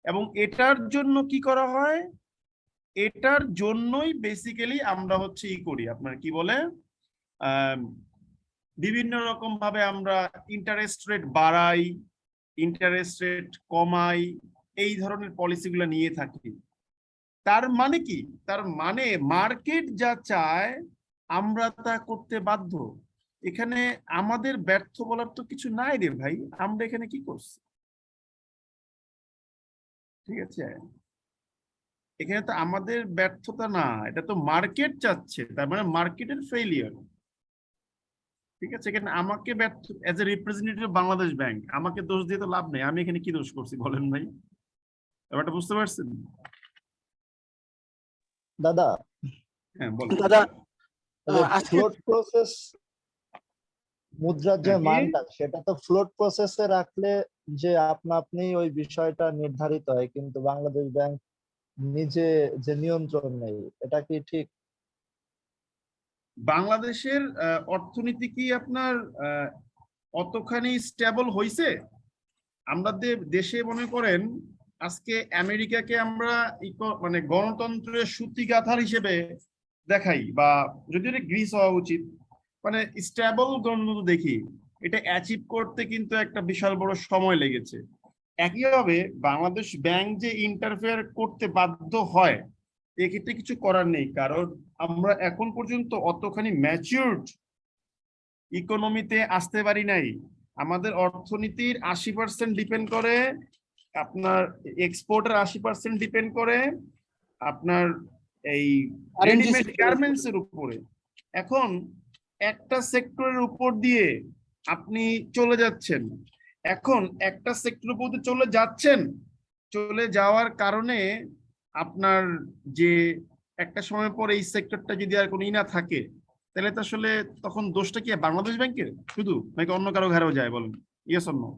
[SPEAKER 1] এবং এটার জন্য কি করা হয়? এটার জন্যই বেসিক্যালি আমরা হচ্ছে করি, আপনার কি বলে, বিভিন্ন রকম ভাবে আমরা ইন্টারেস্ট রেট বাড়াই, ইন্টারেস্ট রেট কমাই, এই ধরনের পলিসিগুলো নিয়ে থাকি। তার মানে কি? তার মানে মার্কেট যা চায় আমরা তা করতে বাধ্য। এখানে আমাদের ব্যর্থ বলার তো কিছু নাই রে ভাই, আমরা এখানে কি করছি? ঠিক আছে, এখানে তো আমাদের ব্যর্থতা না, এটা তো মার্কেট চাচ্ছে, তার মানে মার্কেটের ফেইলিয়ার, ঠিক আছে? এখানে আমাকে ব্যর্থ, as a representative Bangladesh bank আমাকে দোষ দিয়ে তো লাভ নেই। আমি এখানে কি দোষ করছি বলেন ভাই? ব্যাপারটা বুঝতে পারছেন?
[SPEAKER 8] দাদা,
[SPEAKER 1] হ্যাঁ বলেন।
[SPEAKER 5] দাদা
[SPEAKER 8] ফ্লোট প্রসেস, মুদ্রার যে মানটা সেটা তো ফ্লোট প্রসেসে রাখলে যে আপনি ওই বিষয়টা নির্ধারিত হয়, কিন্তু বাংলাদেশ ব্যাংক নিজে যে নিয়ন্ত্রণ নেই, এটা কি ঠিক?
[SPEAKER 1] বাংলাদেশের অর্থনীতি কি আপনার অতখানি স্টেবল হইছে? আমাদের দেশে মনে করেন আজকে আমেরিকাকে আমরা মানে গণতন্ত্রের সূতিগাথার হিসেবে দেখাই, বা যদি এটা গ্রিস হওয়া উচিত, মানে স্টেবল গণতন্ত্র দেখি, এটা অ্যাচিভ করতে কিন্তু একটা বিশাল বড় সময় লেগেছে। একইভাবে বাংলাদেশ ব্যাংক যে ইন্টারফেয়ার করতে বাধ্য হয়, এক্ষেত্রে কিছু করার নেই, কারণ আমরা এখন পর্যন্ত অতখানি ম্যাচিউরড ইকোনমিতে আসতে পারি নাই। আমাদের অর্থনীতির 80% ডিপেন্ড করে আপনার এক্সপোর্টের, 80% ডিপেন্ড করে আপনার এই রেডিমেড গার্মেন্টস এর উপরে। এখন একটা সেক্টরের উপর দিয়ে আপনি চলে যাচ্ছেন, এখন একটা সেক্টরের উপর দিয়ে চলে যাওয়ার কারণে আপনার যে একটা সময় পরে এই সেক্টরটা যদি আর কোনো না থাকে, তাহলে তো আসলে তখন দোষটা কি বাংলাদেশ ব্যাংকের শুধু, নাকি অন্য কারো ঘরেও যায়? বলেন ইয়েস অর নো?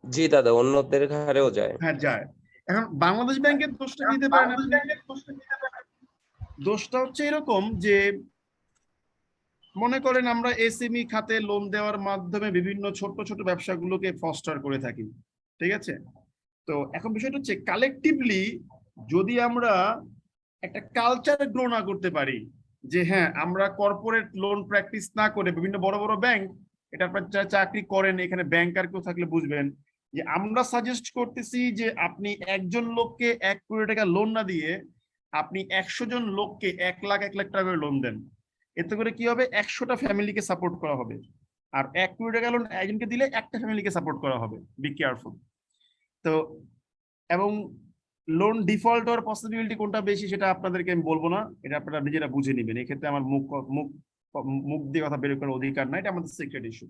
[SPEAKER 10] জি দাদা, অন্যদের ঘরেও যায়।
[SPEAKER 1] হ্যাঁ যায়। এখন বাংলাদেশ ব্যাংকের দোষটা দিতে পারেন আপনি। দোষটা হচ্ছে এরকম যে মনে করেন আমরা এসএমই খাতে লোন দেওয়ার মাধ্যমে বিভিন্ন ছোট ছোট ব্যবসাগুলোকে ফস্টার করে থাকি, ঠিক আছে? তো এখন বিষয়টা হচ্ছে কালেকটিভলি যদি আমরা একটা কালচার গ্রো না করতে পারি যে হ্যাঁ আমরা কর্পোরেট লোন প্র্যাকটিস না করে, বিভিন্ন বড় বড় ব্যাংক, এটা আপনার যারা চাকরি করেন এখানে ব্যাংকার কেউ থাকলে বুঝবেন যে আমরা সাজেস্ট করতেছি যে আপনি একজন লোককে 1 কোটি টাকা লোন না দিয়ে আপনি 100 জন লোককে 1 লাখ টাকা করে লোন দেন। এতে করে কি হবে? 100টা ফ্যামিলিকে সাপোর্ট করা হবে। আর 1 কোটি টাকা লোন একজনকে দিলে একটা ফ্যামিলিকে সাপোর্ট করা হবে। Be careful. তো এবং লোন ডিফল্ট হওয়ার পসিবিলিটি কোনটা বেশি সেটা আপনাদেরকে আমি বলবো না, এটা আপনারা নিজেরা বুঝে নেবেন। এক্ষেত্রে আমার মুখ দিয়ে কথা বের করার অধিকার নাই, এটা আমাদের সিক্রেট ইস্যু।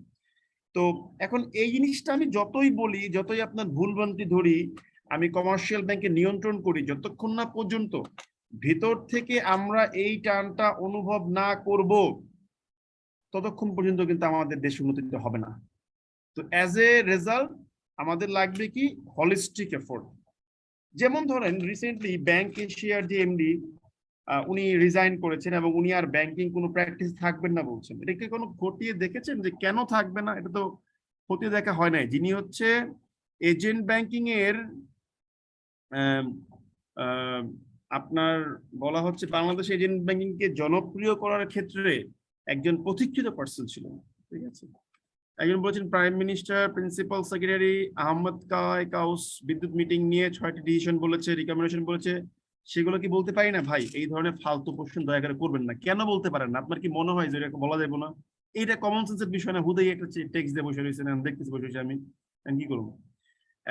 [SPEAKER 1] তো এখন এই জিনিসটা আমি যতই বলি, যতই আপনার ভুলভ্রান্তি ধরি, আমি কমার্শিয়াল ব্যাংকে নিয়ন্ত্রণ করি, যতক্ষণ না পর্যন্ত ভিতর থেকে আমরা এই টানটা অনুভব না করব ততক্ষণ পর্যন্ত কিন্তু আমাদের দেশ উন্নতি হবে না। তো অ্যাজ এ রেজাল্ট আমাদের লাগবে কি হলিস্টিক এফোর্ট। যেমন ধরেন রিসেন্টলি ব্যাংক এশিয়ার যে এমডি উনি রিজাইন করেছেন এবং উনি আর ব্যাংকিং কোনো প্র্যাকটিস থাকবেন না বলছেন। এটাকে কোনো খতিয়ে দেখেছেন যে কেন থাকবে না? এটা তো খতিয়ে দেখা হয় নাই। যিনি হচ্ছে এজেন্ট ব্যাংকিং এর আপনার বলা হচ্ছে বাংলাদেশ এজেন্ট ব্যাংকিং কে জনপ্রিয় করার ক্ষেত্রে একজন প্রতীক্ষিত পার্সন ছিলেন, ঠিক আছে। একজন বলেছেন prime minister, principal secretary Ahmad Kaus বিদ্যুৎ মিটিং নিয়ে 6টি ডিসিশন বলেছে, রিকমেন্ডেশন বলেছে। সেগুলো কি বলতে পারি না ভাই? এই ধরনের ফালতু কোশ্চেন দয়া করে করবেন না। কেন বলতে পারেন না? আপনার কি মনে হয় যে এটা বলা যাবে না? এইটা কমন সেন্সের বিষয় না। হুদেই একটা টেক্সট দিয়ে বসে রয়েছেন, দেখতেছি বসে রয়েছে, আমি কি করবো?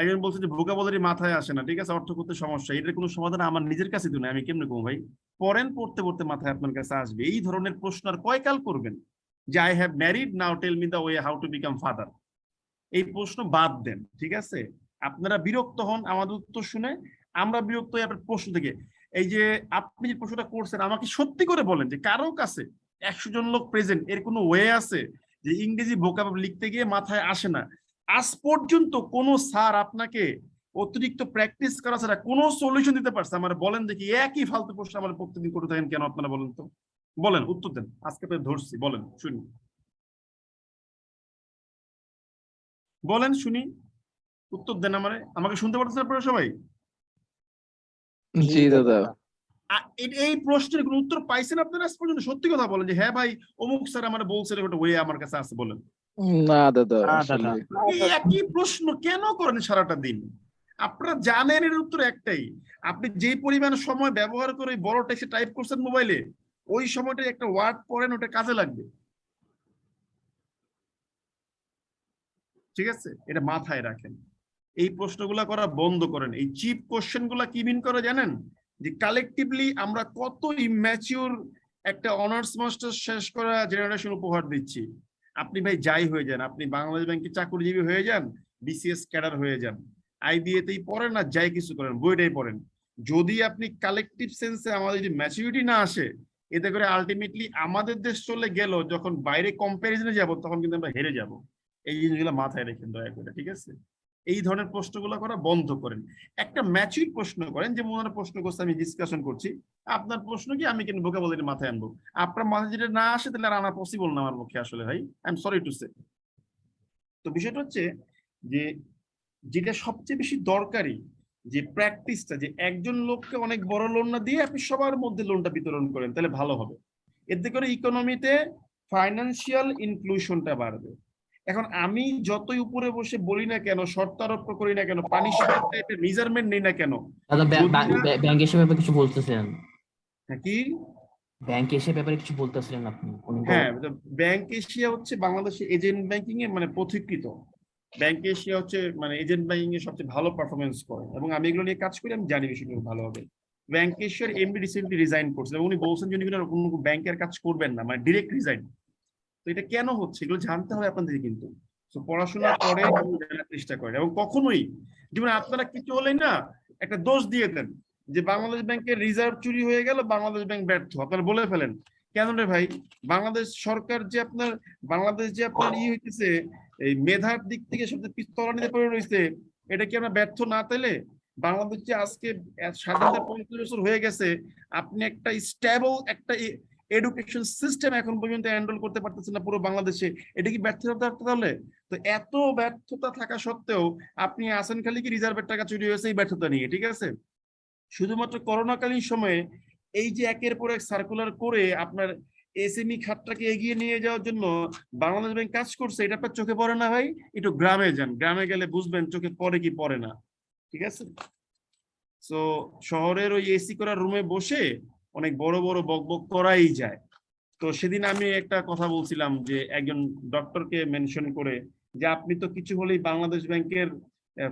[SPEAKER 1] একজন বলছে যে ভোকাবুলারি মাথায় আসে না, ঠিক আছে, অর্থ করতে সমস্যা। এটার কোনো সমাধান আমার নিজের কাছে তো না, আমি কেমনে করবো ভাই? পড়েন, পড়তে পড়তে মাথায় আপনার কাছে আসবে। এই ধরনের প্রশ্ন আর কয়কাল করবেন যে I have married, now tell me the way how to become father. এই প্রশ্ন বাদ দেন, ঠিক আছে? আপনারা বিরক্ত হন আমাদের উত্তর শুনে, আমরা বিরক্ত হই আপনার প্রশ্ন থেকে। এই যে আপনি যে প্রশ্নটা করছেন, আমাকে সত্যি করে বলেন যে কারো কাছে 100 জন লোক প্রেজেন্ট, এর কোনো ওয়ে আছে যে ইংরেজি ভোকাবুলারি লিখতে গিয়ে মাথায় আসে না? আজ পর্যন্ত কোন স্যার আপনাকে অতিরিক্ত প্র্যাকটিস করা ছাড়া কোনো সলিউশন দিতে পারছে? আমার বলেন দেখি, একই ফালতু প্রশ্ন আমার প্রত্যেকদিন করে থাকেন কেন আপনারা? বলেন তো, বলেন, উত্তর দেন। আজকে ধরছি, বলেন শুনি, বলেন শুনি, উত্তর দেন। আমাকে শুনতে পারতেছেন আপনারা সবাই?
[SPEAKER 10] জি দাদা।
[SPEAKER 1] এই প্রশ্নের কোনো উত্তর পাইছেন আপনারা আজ পর্যন্ত? সত্যি কথা বলেন যে হ্যাঁ ভাই অমুক স্যার আমার বলছে, একটা ওয়ে আমার কাছে আছে, বলেন।
[SPEAKER 10] না দাদা,
[SPEAKER 1] এই একই প্রশ্ন কেন করেন সারাটা দিন? আপনারা জানেন এর উত্তর একটাই। আপনি যে পরিমাণ সময় ব্যবহার করে বড় টেক্সটে টাইপ করছেন মোবাইলে, ওই সময়টা একটা ওয়ার্ড পড়েন, ওটা কাজে লাগবে, ঠিক আছে? এটা মাথায় রাখেন। এই প্রশ্নগুলা করা বন্ধ করেন। এই চিপ কোশ্চেন গুলা কি মিন করে জানেন? যে কালেকটিভলি আমরা কত ইম্যাচিউর একটা অনার্স মাস্টার শেষ করা জেনারেশন উপহার দিচ্ছি। আপনি ভাই যাই হয়ে যান, আপনি বাংলাদেশ ব্যাংকে চাকরিজীবী হয়ে যান, বিসিএস ক্যাডার হয়ে যান, আইবিএতেই পড়েন না যাই কিছু করেন, বইটাই পড়েন, যদি আপনি কালেকটিভ সেন্সে আমাদের যদি ম্যাচুরিটি না আসে, এতে করে আলটিমেটলি আমাদের দেশ চলে গেল, যখন বাইরে কম্প্যারিজনে যাব তখন কিন্তু আমরা হেরে যাব। এই জিনিসগুলো মাথায় রেখেন দয়া করে, ঠিক আছে? এই ধরনের প্রশ্নগুলো করা বন্ধ করেন। একটা ম্যাচুইড প্রশ্ন করেন, যে মনে প্রশ্ন করছে আমি ডিসকাশন করছি, আপনার প্রশ্ন কি আমি কেন ভোকাবুলারি মাথায় আনবো? আপনার মাথায় যেটা না আসে তাহলে আর আনা পসিবল না আমার পক্ষে আসলে ভাই, I am sorry to say. তো বিষয়টা হচ্ছে যে যেটা সবচেয়ে বেশি দরকারি যে প্র্যাকটিসটা, যে একজন লোককে অনেক বড় লোন না দিয়ে আপনি সবার মধ্যে লোনটা বিতরণ করেন, তাহলে ভালো হবে। এতে করে ইকোনমিতে ফাইন্যান্সিয়াল ইনক্লুশনটা বাড়বে। এখন আমি যতই উপরে বসে বলি না কেন, শর্ত আরোপ করি না কেন, পানিশমেন্ট টাইপের মেজারমেন্ট নেই না কেন,
[SPEAKER 15] ব্যাংক এসে ব্যাপারে কিছু বলতেছেন?
[SPEAKER 1] কি
[SPEAKER 15] ব্যাংক এসে ব্যাপারে কিছু বলতেছিলেন আপনি?
[SPEAKER 1] হ্যাঁ, ব্যাংক এশিয়া হচ্ছে বাংলাদেশে এজেন্ট ব্যাংকিং এ মানে পথিকৃত। ব্যাংক এশিয়া হচ্ছে মানে এজেন্ট ব্যাংকিং এ সবচেয়ে ভালো পারফরমেন্স করে, এবং আমি এগুলো নিয়ে কাজ করি, আমি জানি বিষয়গুলো ভালো হবে। ব্যাংক এশিয়ার এমডি রিসেন্টলি রিজাইন করছে এবং উনি বলছেন যে উনি কোনো ব্যাংকের কাজ করবেন না, মানে ডিরেক্ট রিজাইন। তো এটা কেন হচ্ছে এগুলো জানতে হবে আপনাদের, কিন্তু পড়াশোনা করে জানার চেষ্টা করেন। এবং কখনোই যেমন আপনারা কিছু হলেই না একটা দোষ দিয়ে দেন যে বাংলাদেশ ব্যাংকের রিজার্ভ চুরি হয়ে গেল, বাংলাদেশ ব্যাংক ব্যর্থ, আপনারা বলে ফেলেন। কেন রে ভাই? বাংলাদেশ সরকার যে আপনার বাংলাদেশ যে আপনার হইতেছে এই মেধার দিক থেকে সবচেয়ে তলানিতে পড়ে রয়েছে, এটা কি আমরা ব্যর্থ না? তাইলে বাংলাদেশ যে আজকে স্বাধীনতা 50 বছর হয়ে গেছে, আপনি একটা স্টেবল একটা এডুকেশন সিস্টেম এখন পর্যন্ত হ্যান্ডেল করতে পারতেছেন না পুরো বাংলাদেশে, এটা কি ব্যর্থতা? তাহলে তো এত ব্যর্থতা থাকা সত্ত্বেও আপনি আসেন খালি কি রিজার্ভের টাকা চুরি হয়েছে এই ব্যর্থতা নিয়ে, ঠিক আছে? শুধুমাত্র করোনাকালীন সময়ে এই যে একের পর এক সার্কুলার করে আপনার এসএমই খাতটাকে এগিয়ে নিয়ে যাওয়ার জন্য বাংলাদেশ ব্যাংক কাজ করছে, এটা আপনার চোখে পড়ে না ভাই? একটু গ্রামে যান, গ্রামে গেলে বুঝবেন চোখে পড়ে কি পড়ে না, ঠিক আছে? তো শহরের ওই এসি করা রুমে বসে অনেক বড় বড় বকবক করাই যায়। তো সেদিন আমি একটা কথা বলছিলাম যে একজন ডক্টরকে মেনশন করে যে আপনি তো কিছু হলেই বাংলাদেশ ব্যাংকের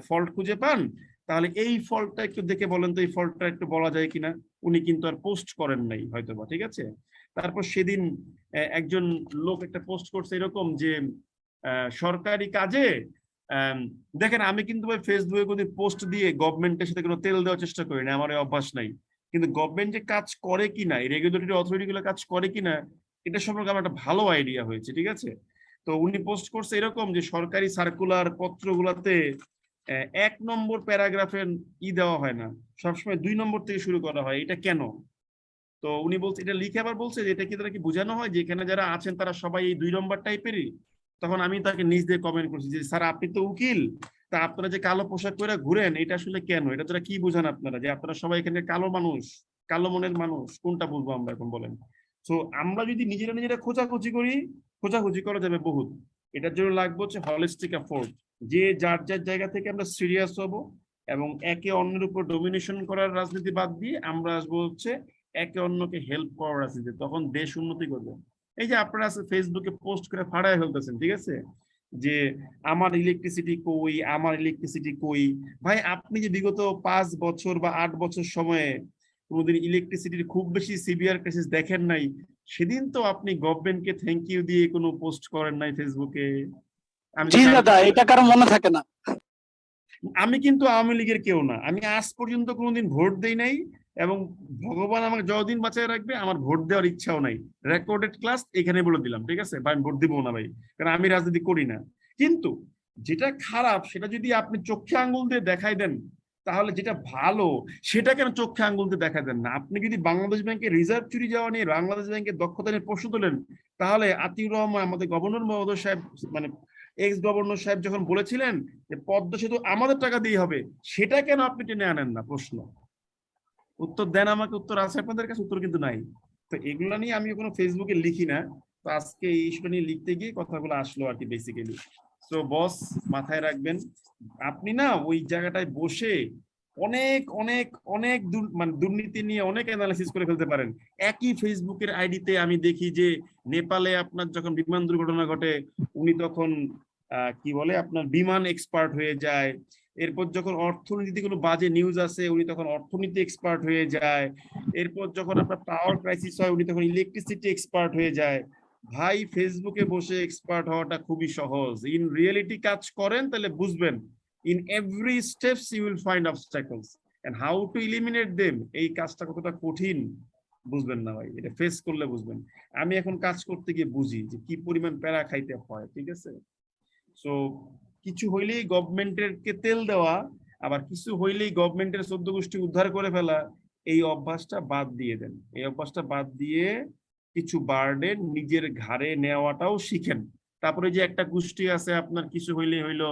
[SPEAKER 1] ফল্ট খুঁজে পান, তাহলে এই ফল্টটা একটু দেখে বলেন তো, এই ফল্টটা একটু বলা যায় কিনা। উনি কিন্তু আর পোস্ট করেন নাই হয়তোবা, ঠিক আছে? তারপর সেদিন একজন লোক একটা পোস্ট করছে এরকম যে সরকারি কাজে দেখেন, আমি কিন্তু ভাই ফেসবুকে কোনো পোস্ট দিয়ে গভর্নমেন্টের সাথে কোনো তেল দেওয়ার চেষ্টা করি না, আমার অভ্যাস নাই, কিন্তু গভর্নমেন্ট যে কাজ করে কিনা, এই রেগুলেটরি অথরিটি গুলো কাজ করে কিনা, এটা সম্পর্কে আমার একটা ভালো আইডিয়া হয়েছে, ঠিক আছে। তো উনি পোস্ট করছে এরকম যে সরকারি সার্কুলার পত্রগুলোতে 1 নম্বর প্যারাগ্রাফে দেওয়া হয় না, সবসময় 2 নম্বর থেকে শুরু করা হয়, এটা কেন? তো উনি বলছে, এটা লিখে আবার বলছে যে এটা কি তারা কি বোঝানো হয় যে এখানে যারা আছেন তারা সবাই এই 2 নম্বর টাইপেরই। তখন আমি তাকে নিজ দিয়ে কমেন্ট করছি যে স্যার আপনি তো উকিল, তা আপনারা যে কালো পোশাক পরে ঘুরেন এটা আসলে কেন? এটা তারা কি বোঝান আপনারা যে আপনারা সবাই এখানে কালো মানুষ, কালো মনের মানুষ, কোনটা বলবো আমরা এখন বলেন? তো আমরা যদি নিজেরা খোঁজাখুঁজি করি, খোঁজাখুঁজি করা যাবে বহুত। এটার জন্য লাগবে হচ্ছে হলিস্টিক অ্যাপ্রোচ, যে যার জায়গা থেকে আমরা সিরিয়াস হব এবং একে অন্যের উপর ডমিনেশন করার রাজনীতি বাদ দিয়ে আমরা আসবো হচ্ছে একে অন্যকে হেল্প করার রাজনীতি, তখন দেশ উন্নতি করবে। এই যে আপনারা ফেসবুকে পোস্ট করে ফাড়ায় ফেলতেছেন, ঠিক আছে, যে আমার ইলেকট্রিসিটি কই, আমার ইলেকট্রিসিটি কই। ভাই আপনি যে বিগত 5 বছর বা 8 বছর সময়ে কোনোদিন ইলেকট্রিসিটির খুব বেশি সিভিয়ার ক্রাইসিস দেখেন নাই, সেদিন তো আপনি গভর্নমেন্টকে থ্যাংক ইউ দিয়ে কোনো পোস্ট করেন নাই ফেসবুকে।
[SPEAKER 5] জি দাদা, এটা কারো মনে থাকে না।
[SPEAKER 1] আমি কিন্তু আওয়ামী লীগের কেউ না, আমি আজ পর্যন্ত কোনোদিন ভোট দেই নাই, এবং ভগবান আমাকে যতদিন বাঁচায় রাখবে আমার ভোট দেওয়ার ইচ্ছাও নাই। রেকর্ডেড ক্লাস এখানে বলে দিলাম, ঠিক আছে ভাই, আমি ভোট দিব না ভাই, কারণ আমি রাজনীতি করি না। কিন্তু যেটা খারাপ সেটা যদি আপনি চোখে আঙ্গুল দিয়ে দেখাই দেন, তাহলে যেটা ভালো সেটা কেন চোখে আঙ্গুল দিয়ে দেখা দেন না? আপনি যদি বাংলাদেশ ব্যাংকের রিজার্ভ চুরি যাওয়া নিয়ে বাংলাদেশ ব্যাংকের দক্ষতা নিয়ে প্রশ্ন তোলেন, তাহলে আতিউর রহমান আমাদের গভর্নর মহোদয় সাহেব, মানে এক্স গভর্নর সাহেব যখন বলেছিলেন যে পদ্মা সেতু আমাদের টাকা দিয়ে হবে, সেটা কেন আপনি টেনে আনেন না? প্রশ্ন উত্তর দেন আমাকে, উত্তর আছে আপনাদের কাছে, উত্তর কিন্তু নাই। তো এগুলা নিয়ে আমি কোনো ফেসবুকে লিখি না, তো আজকে এই ইস্যুটা নিয়ে লিখতে গিয়ে কথাগুলো আসলো আর কি বেসিক্যালি। তো বস মাথায় রাখবেন, আপনি না ওই জায়গাটায় বসে অনেক অনেক অনেক মানে দুর্নীতি নিয়ে অনেক অ্যানালাইসিস করে ফেলতে পারেন। একই ফেসবুকের আইডিতে আমি দেখি যে নেপালে আপনার যখন বিমান দুর্ঘটনা ঘটে উনি তখন কি বলে আপনার বিমান এক্সপার্ট হয়ে যায়, এরপর যখন অর্থনীতিতে কোনো বাজে নিউজ আসে উনি তখন অর্থনীতি এক্সপার্ট হয়ে যায়, এরপর যখন আপনার পাওয়ার ক্রাইসিস হয় উনি তখন ইলেকট্রিসিটি এক্সপার্ট হয়ে যায়। ভাই ফেসবুকে বসে এক্সপার্ট হওয়াটা খুবই সহজ, ইন রিয়েলিটি কাজ করেন তাহলে বুঝবেন in every steps you will find obstacles and how to eliminate them, এই কাজটা কতটা কঠিন বুঝবেন না ভাই, এটা ফেস করলে বুঝবেন। আমি এখন কাজ করতে গিয়ে বুঝি যে কি পরিমাণ প্যারা খাইতে হয়, ঠিক আছে। সো কিছু হইলেই গভর্নমেন্টের কে তেল দেওয়া, আবার কিছু হইলেই গভর্নমেন্টের 14 গোষ্ঠী উদ্ধার করে ফেলা, এই অভ্যাসটা বাদ দিয়ে দেন। এই অভ্যাসটা বাদ দিয়ে কিছু বার্ডেন নিজের ঘাড়ে নেওয়াটাও শিখেন। তারপরে যে একটা গোষ্ঠী আছে আপনার কিছু হইলেই হইলো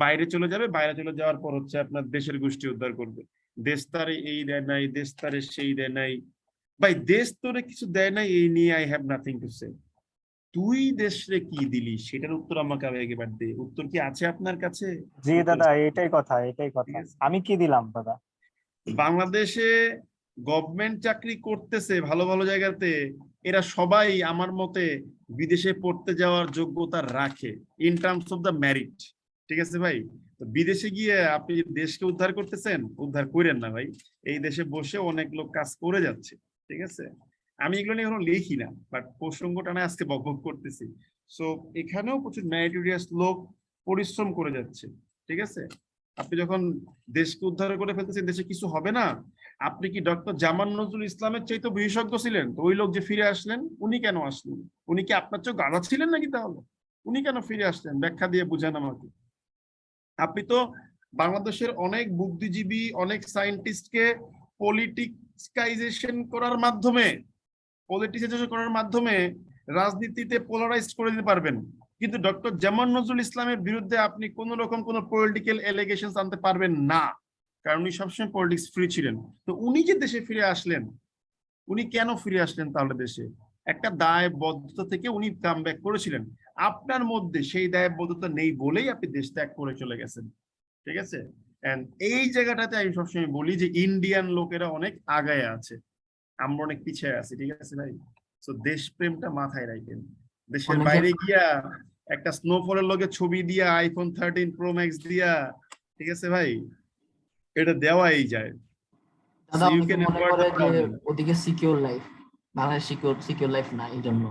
[SPEAKER 1] বাইরে চলে যাবে, বাইরে চলে যাওয়ার পর হচ্ছে আপনার দেশের গোষ্ঠী উদ্ধার করবে, দেশ তারে এই দেয় নাই, দেশ তারে সেই দেয় নাই। ভাই দেশ তোরে কিছু দেয় নাই এই নিয়ে I have nothing to say. তুই দেশে কি দিলি সেটার উত্তর আমাকে একবার দে। উত্তর কি আছে আপনার কাছে?
[SPEAKER 3] জি দাদা, এটাই কথা। আমি কি দিলাম দাদা?
[SPEAKER 1] বাংলাদেশে গভর্নমেন্ট চাকরি করতেছে ভালো ভালো জায়গাতে, এরা সবাই আমার মতে বিদেশে পড়তে যাওয়ার যোগ্যতা রাখে in terms of the merit, ঠিক আছে ভাই। তো বিদেশে গিয়ে আপনি দেশকে উদ্ধার করতেছেন, উদ্ধার করেন না ভাই, এই দেশে বসে অনেক লোক কাজ করে যাচ্ছে, ঠিক আছে। আমি এগুলো নিয়ে এখনো লিখি না, বাট প্রসঙ্গটা না আজকে বকবক করতেছি। সো এখানেও প্রচুর ম্যারিটোরিয়াস লোক পরিশ্রম করে যাচ্ছে, ঠিক আছে। আপনি যখন দেশকে উদ্ধার করে ফেলতেছেন দেশে কিছু হবে না। আপনি কি ডক্টর জামান নজরুল ইসলামের চাইতে বিশেষজ্ঞ ছিলেন? তো ওই লোক যে ফিরে আসলেন উনি কেন আসলেন? উনি কি আপনার চেয়ে গাধা ছিলেন নাকি? তাহলে উনি কেন ফিরে আসলেন? ব্যাখ্যা দিয়ে বুঝান আমাকে। আপনি তো বাংলাদেশের অনেক বুদ্ধিজীবী, অনেক সায়েন্টিস্টকে পলিটিক্সাইজেশন করার মাধ্যমে রাজনীতিতে পোলারাইজড করে দিতে পারবেন, কিন্তু ডক্টর জামান নজরুল ইসলামের বিরুদ্ধে আপনি কোন রকম কোন পলিটিক্যাল এলিগেশন আনতে পারবেন না, কারণ উনি সবসময় পলিটিক্স ফ্রি ছিলেন। তো উনি যে দেশে ফিরে আসলেন, উনি কেন ফিরে আসলেন তাহলে দেশে? একটা দায়বদ্ধতা থেকে উনি কাম ব্যাক করেছিলেন। আপনার মধ্যে সেই দায়বদ্ধতা নেই বলেই আপনি দেশ ত্যাগ করে চলে গেছেন, ঠিক আছে। এন্ড এই জায়গাটাতে আমি সবসময় বলি যে ইন্ডিয়ান লোকেরা অনেক আগায় আছে, আমরা অনেক পিছিয়ে আছি, ঠিক আছে ভাই। তো দেশপ্রেমটা মাথায় রাখবেন। দেশের বাইরে গিয়া একটা স্নোফলের লগে ছবি দিয়া আইফোন 13 প্রো ম্যাক্স দিয়া, ঠিক আছে ভাই, এটা দেওয়াই যায়।
[SPEAKER 15] দাদা অনেকে মনে করে যে ওদিকে secure life, Bangladesh secure life না, এই জন্য।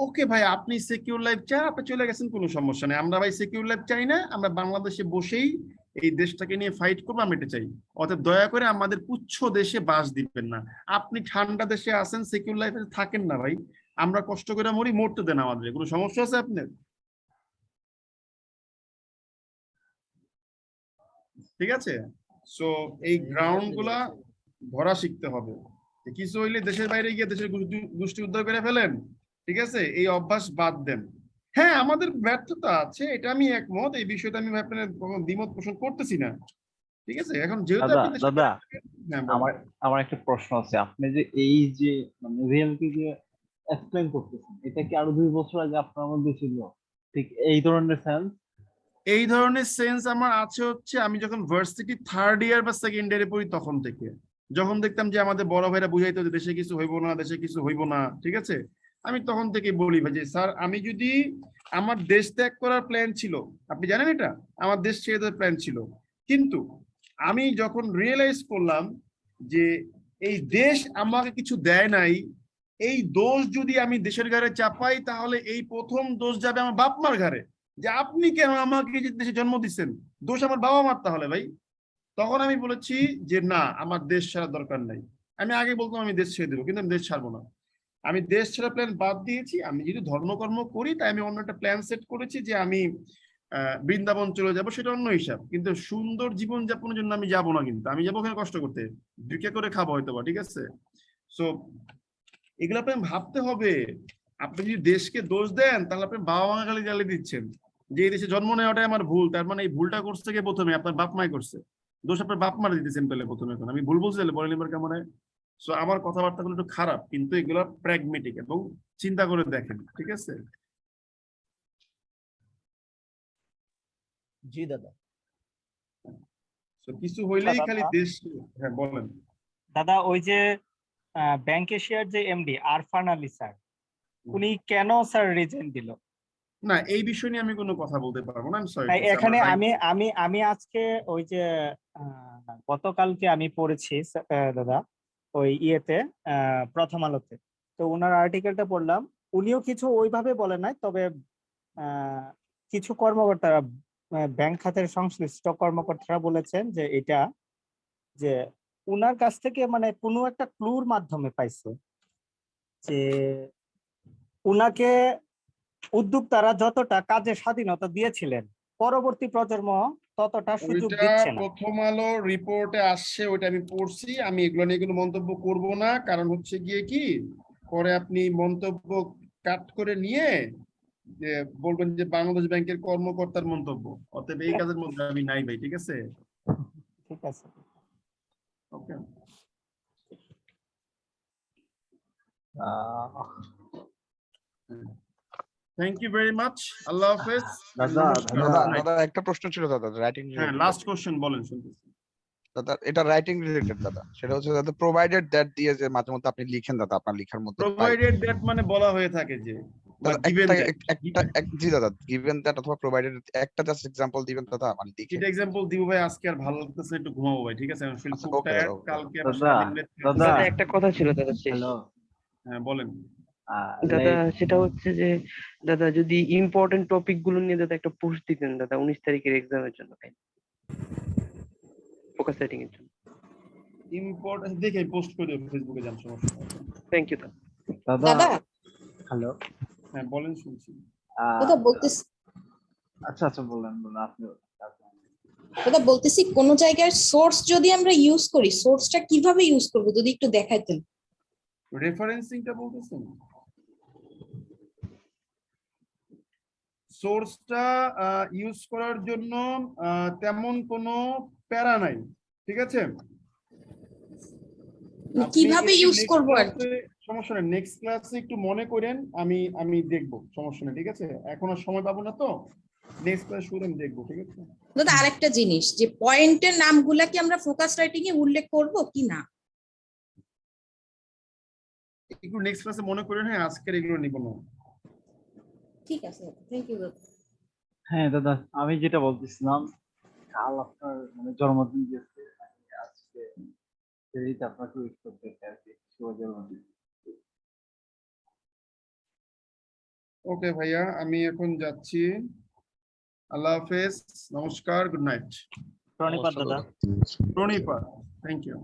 [SPEAKER 1] ওকে ভাই, আপনি সিকিউর লাইফ চান, আপনি চলে গেছেন, কোনো সমস্যা নেই। আমরা ভাই সিকিউর লাইফ চাই না, আমরা বাংলাদেশে বসেই এই দেশটাকে নিয়ে ফাইট করবো, আমি এটা চাই। অতএব দয়া করে আমাদের পুচ্ছ দেশে বাস দিবেন না। আপনি ঠান্ডা দেশে আছেন, সিকিউর লাইফে থাকেন না ভাই, আমরা কষ্ট করে মরি, মরতে দেন আমাদের। কোনো সমস্যা আছে আপনার? ঠিক আছে, সো এই গ্রাউন্ড গুলা ধরা শিখতে হবে। কিছু হইলে দেশের বাইরে গিয়ে দেশের গোষ্ঠী উদ্ধার করে ফেলেন, ঠিক আছে, এই অভ্যাস বাদ দেন। হ্যাঁ, আমাদের ব্যর্থতা আছে, এটা আমি একমত, এই বিষয়টা আমি আপনার দ্বিমত পোষণ করতেছি না, ঠিক আছে। এখন যেহেতু
[SPEAKER 9] দাদা
[SPEAKER 1] আপনি দেশের
[SPEAKER 9] দাদা
[SPEAKER 1] হ্যাঁ, বলেন।
[SPEAKER 9] আমার আমার একটা প্রশ্ন আছে। আপনি যে এই যে মানে রিয়েলিটি যে এক্সপ্লেইন করতেছেন, এটা কি আরো 2 বছর আগে আপনার মধ্যে ছিল ঠিক এই ধরনের সেন্স?
[SPEAKER 1] এই ধরনের সেন্স আমার আছে হচ্ছে আমি যখন ভার্সিটি 3rd ইয়ার বা 2nd ইয়ারে পড়ি তখন থেকে, যখন দেখতাম যে আমাদের বড় ভাইরা বুঝাইতো যে দেশে কিছু হইব না, দেশে কিছু হইব না, ঠিক আছে, আমি তখন থেকে বলি ভাই যে স্যার, আমি যদি আমার দেশ ত্যাগ করার প্ল্যান ছিল, আপনি জানেন এটা, আমার দেশ ছেড়ে দেওয়ার প্ল্যান ছিল, কিন্তু আমি যখন রিয়েলাইজ করলাম যে এই দেশ আমাকে কিছু দেয় নাই, এই দোষ যদি আমি দেশের ঘাড়ে চাপাই তাহলে এই প্রথম দোষ যাবে আমার বাপ মার ঘাড়ে, যে আপনি কেন আমাকে যে দেশে জন্ম দিচ্ছেন, দোষ আমার বাবা মার তাহলে ভাই। তখন আমি বলেছি যে না, আমার দেশ ছাড়া দরকার নাই। আমি আগে বলতাম আমি দেশ ছেড়ে দেবো, কিন্তু আমি দেশ ছাড়বো না। আমি দেশ ছাড়া প্ল্যান বাদ দিয়েছি। আমি যদি ধর্মকর্ম করি তাই আমি অন্য একটা প্ল্যান সেট করেছি যে আমি বৃন্দাবন চলে যাব, সেটা অন্য হিসাব, কিন্তু সুন্দর জীবন যাপনের জন্য আমি যাব না, কিন্তু আমি যাবো ওখানে কষ্ট করতে, ভিক্ষা করে খাবো হয়তো বা, ঠিক আছে। সো এগুলো আপনি ভাবতে হবে। আপনি যদি দেশকে দোষ দেন তাহলে আপনি বাবা মা খালি গালি দিচ্ছেন, যে এই দেশে জন্ম নেওয়াটাই আমার ভুল, তার মানে এই ভুলটা করছে কে প্রথমে? আপনার বাপ মাই করছে। দোষ আপনার বাপ মারা দিতেছেন পেলে প্রথমে। এখন আমি ভুল বলছি বলেন এবার কেমন হয়? সো আমার কথাবার্তাগুলো একটু খারাপ, কিন্তু এগুলো প্র্যাগমেটিক এবং চিন্তা করে দেখেন, ঠিক আছে।
[SPEAKER 13] জি দাদা।
[SPEAKER 1] সো কিছু হইলেই
[SPEAKER 3] দাদা,
[SPEAKER 1] খালি দেশ। হ্যাঁ বলেন।
[SPEAKER 3] দাদা ওই যে ব্যাংক এশিয়ার যে এমডি আরফান আলী স্যার, উনি কেন স্যার রিজাইন দিল?
[SPEAKER 1] না, এই বিষয় নিয়ে আমি কোনো কথা বলতে পারবো না, আমি সরি।
[SPEAKER 3] এখানে আমি আজকে ওই যে গতকালকে আমি পড়েছি দাদা ওই ইয়েতে প্রথম আলোতে, তো ওনার আর্টিকেলটা পড়লাম। উনিও কিছু ওইভাবে বলে নাই, তবে কিছু কর্মকর্তারা ব্যাংক খাতের সংশ্লিষ্ট কর্মকর্তারা বলেছেন যে এটা যে উনার কাছ থেকে মানে কোনো একটা ক্লুর মাধ্যমে পাইছে যে উনাকে উদ্যোক্তারা যতটা কাজের স্বাধীনতা দিয়েছিলেন, পরবর্তী প্রজন্ম ততটা সুযোগ
[SPEAKER 1] ওইটা
[SPEAKER 3] দিচ্ছে না।
[SPEAKER 1] প্রথম আলো রিপোর্টে আসছে, ওইটা আমি পড়ছি। আমি এগুলো নিয়ে কোনো মন্তব্য করব না, কারণ হচ্ছে গিয়ে কি পরে আপনি মন্তব্য কাট করে নিয়ে যে বলবেন যে বাংলাদেশ ব্যাংকের কর্মকর্তার মন্তব্য। অতএব এই কাজের মধ্যে আমি নাই ভাই, ঠিক আছে।
[SPEAKER 3] ঠিক আছে,
[SPEAKER 1] okay. Thank you very much. আল্লাহ হাফেজ।
[SPEAKER 9] দাদা
[SPEAKER 2] দাদা একটা প্রশ্ন ছিল দাদা, রাইটিং।
[SPEAKER 1] হ্যাঁ, লাস্ট কোশ্চেন বলেন, শুনতেছি।
[SPEAKER 2] দাদা এটা রাইটিং রিলেটেড দাদা, সেটা হচ্ছে দাদা প্রোভাইডেড দ্যাট দিয়ে যে মাঝে মধ্যে আপনি লিখেন দাদা, আপনার লেখার মধ্যে
[SPEAKER 1] প্রোভাইডেড দ্যাট মানে বলা হয়ে থাকে যে,
[SPEAKER 2] জি দাদা, গিভেন দ্যাট অথবা প্রোভাইডেড, একটা জাস্ট এক্সাম্পল দিবেন দাদা, মানে লিখে।
[SPEAKER 1] এটা এক্সাম্পল দিব ভাই, আজকে আর ভালো লাগতেছে, একটু ঘুমাবো ভাই, ঠিক আছে। আমি ফিল খুব
[SPEAKER 2] ওকে
[SPEAKER 1] টায়ার্ড, কালকে আবার
[SPEAKER 9] দাদা
[SPEAKER 1] সারাদিন
[SPEAKER 9] দাদা
[SPEAKER 4] একটা কথা ছিল দাদা শেষ।
[SPEAKER 9] হ্যালো
[SPEAKER 1] হ্যাঁ বলেন।
[SPEAKER 4] দাদা সেটা হচ্ছে যে দাদা যদি ইম্পর্টেন্ট টপিক গুলো নিয়ে দাদা একটা পোস্ট দিতেন দাদা 19 তারিখের এক্সামের জন্য, ফোকাস সেটিং এর জন্য।
[SPEAKER 1] ইম্পর্টেন্ট দেখে পোস্ট করে দেব ফেসবুকে, যান, সমস্যা নেই।
[SPEAKER 4] থ্যাংক ইউ
[SPEAKER 9] দাদা
[SPEAKER 16] দাদা
[SPEAKER 9] হ্যালো
[SPEAKER 1] হ্যাঁ বলেন, শুনছি।
[SPEAKER 16] দাদা বলতেছি
[SPEAKER 9] আচ্ছা আচ্ছা বলেন আপনি।
[SPEAKER 16] দাদা বলতেছি কোন জায়গার সোর্স যদি আমরা ইউজ করি, সোর্সটা কিভাবে ইউজ করব যদি একটু দেখাইতেন।
[SPEAKER 1] রেফারেন্সিংটা বলতেছেন? সোর্সটা ইউজ করার জন্য তেমন কোনো প্যারা নাই, ঠিক আছে।
[SPEAKER 16] কিভাবে ইউজ করব আর
[SPEAKER 1] সমস্যা নেই, নেক্সট ক্লাসে একটু মনে করেন, আমি দেখবো, সমস্যা নেই, ঠিক আছে। এখন আর সময় পাবো না, তো নেক্সট ক্লাস শুরু আমি দেখবো, ঠিক আছে।
[SPEAKER 16] দাদা আরেকটা জিনিস, যে পয়েন্টের নামগুলা কি আমরা ফোকাস রাইটিং এ উল্লেখ করব কি না?
[SPEAKER 1] একটু নেক্সট ক্লাসে মনে করেন। হ্যাঁ, আজকের এগুলো নিব না।
[SPEAKER 16] ঠিক আছে, থ্যাংক ইউ দাদা।
[SPEAKER 9] হ্যাঁ দাদা, আমি যেটা বলতেছিলাম, কাল আপনার মানে জন্মদিন গেছে, আজকে আপনাকে উইশ করতে চাই আর কি, শুভ জন্মদিন।
[SPEAKER 1] ওকে ভাইয়া, আমি এখন যাচ্ছি। আল্লাহ হাফেজ, নমস্কার, গুড নাইট।
[SPEAKER 3] প্রণিপাত দাদা।
[SPEAKER 1] প্রণিপাত, থ্যাংক ইউ।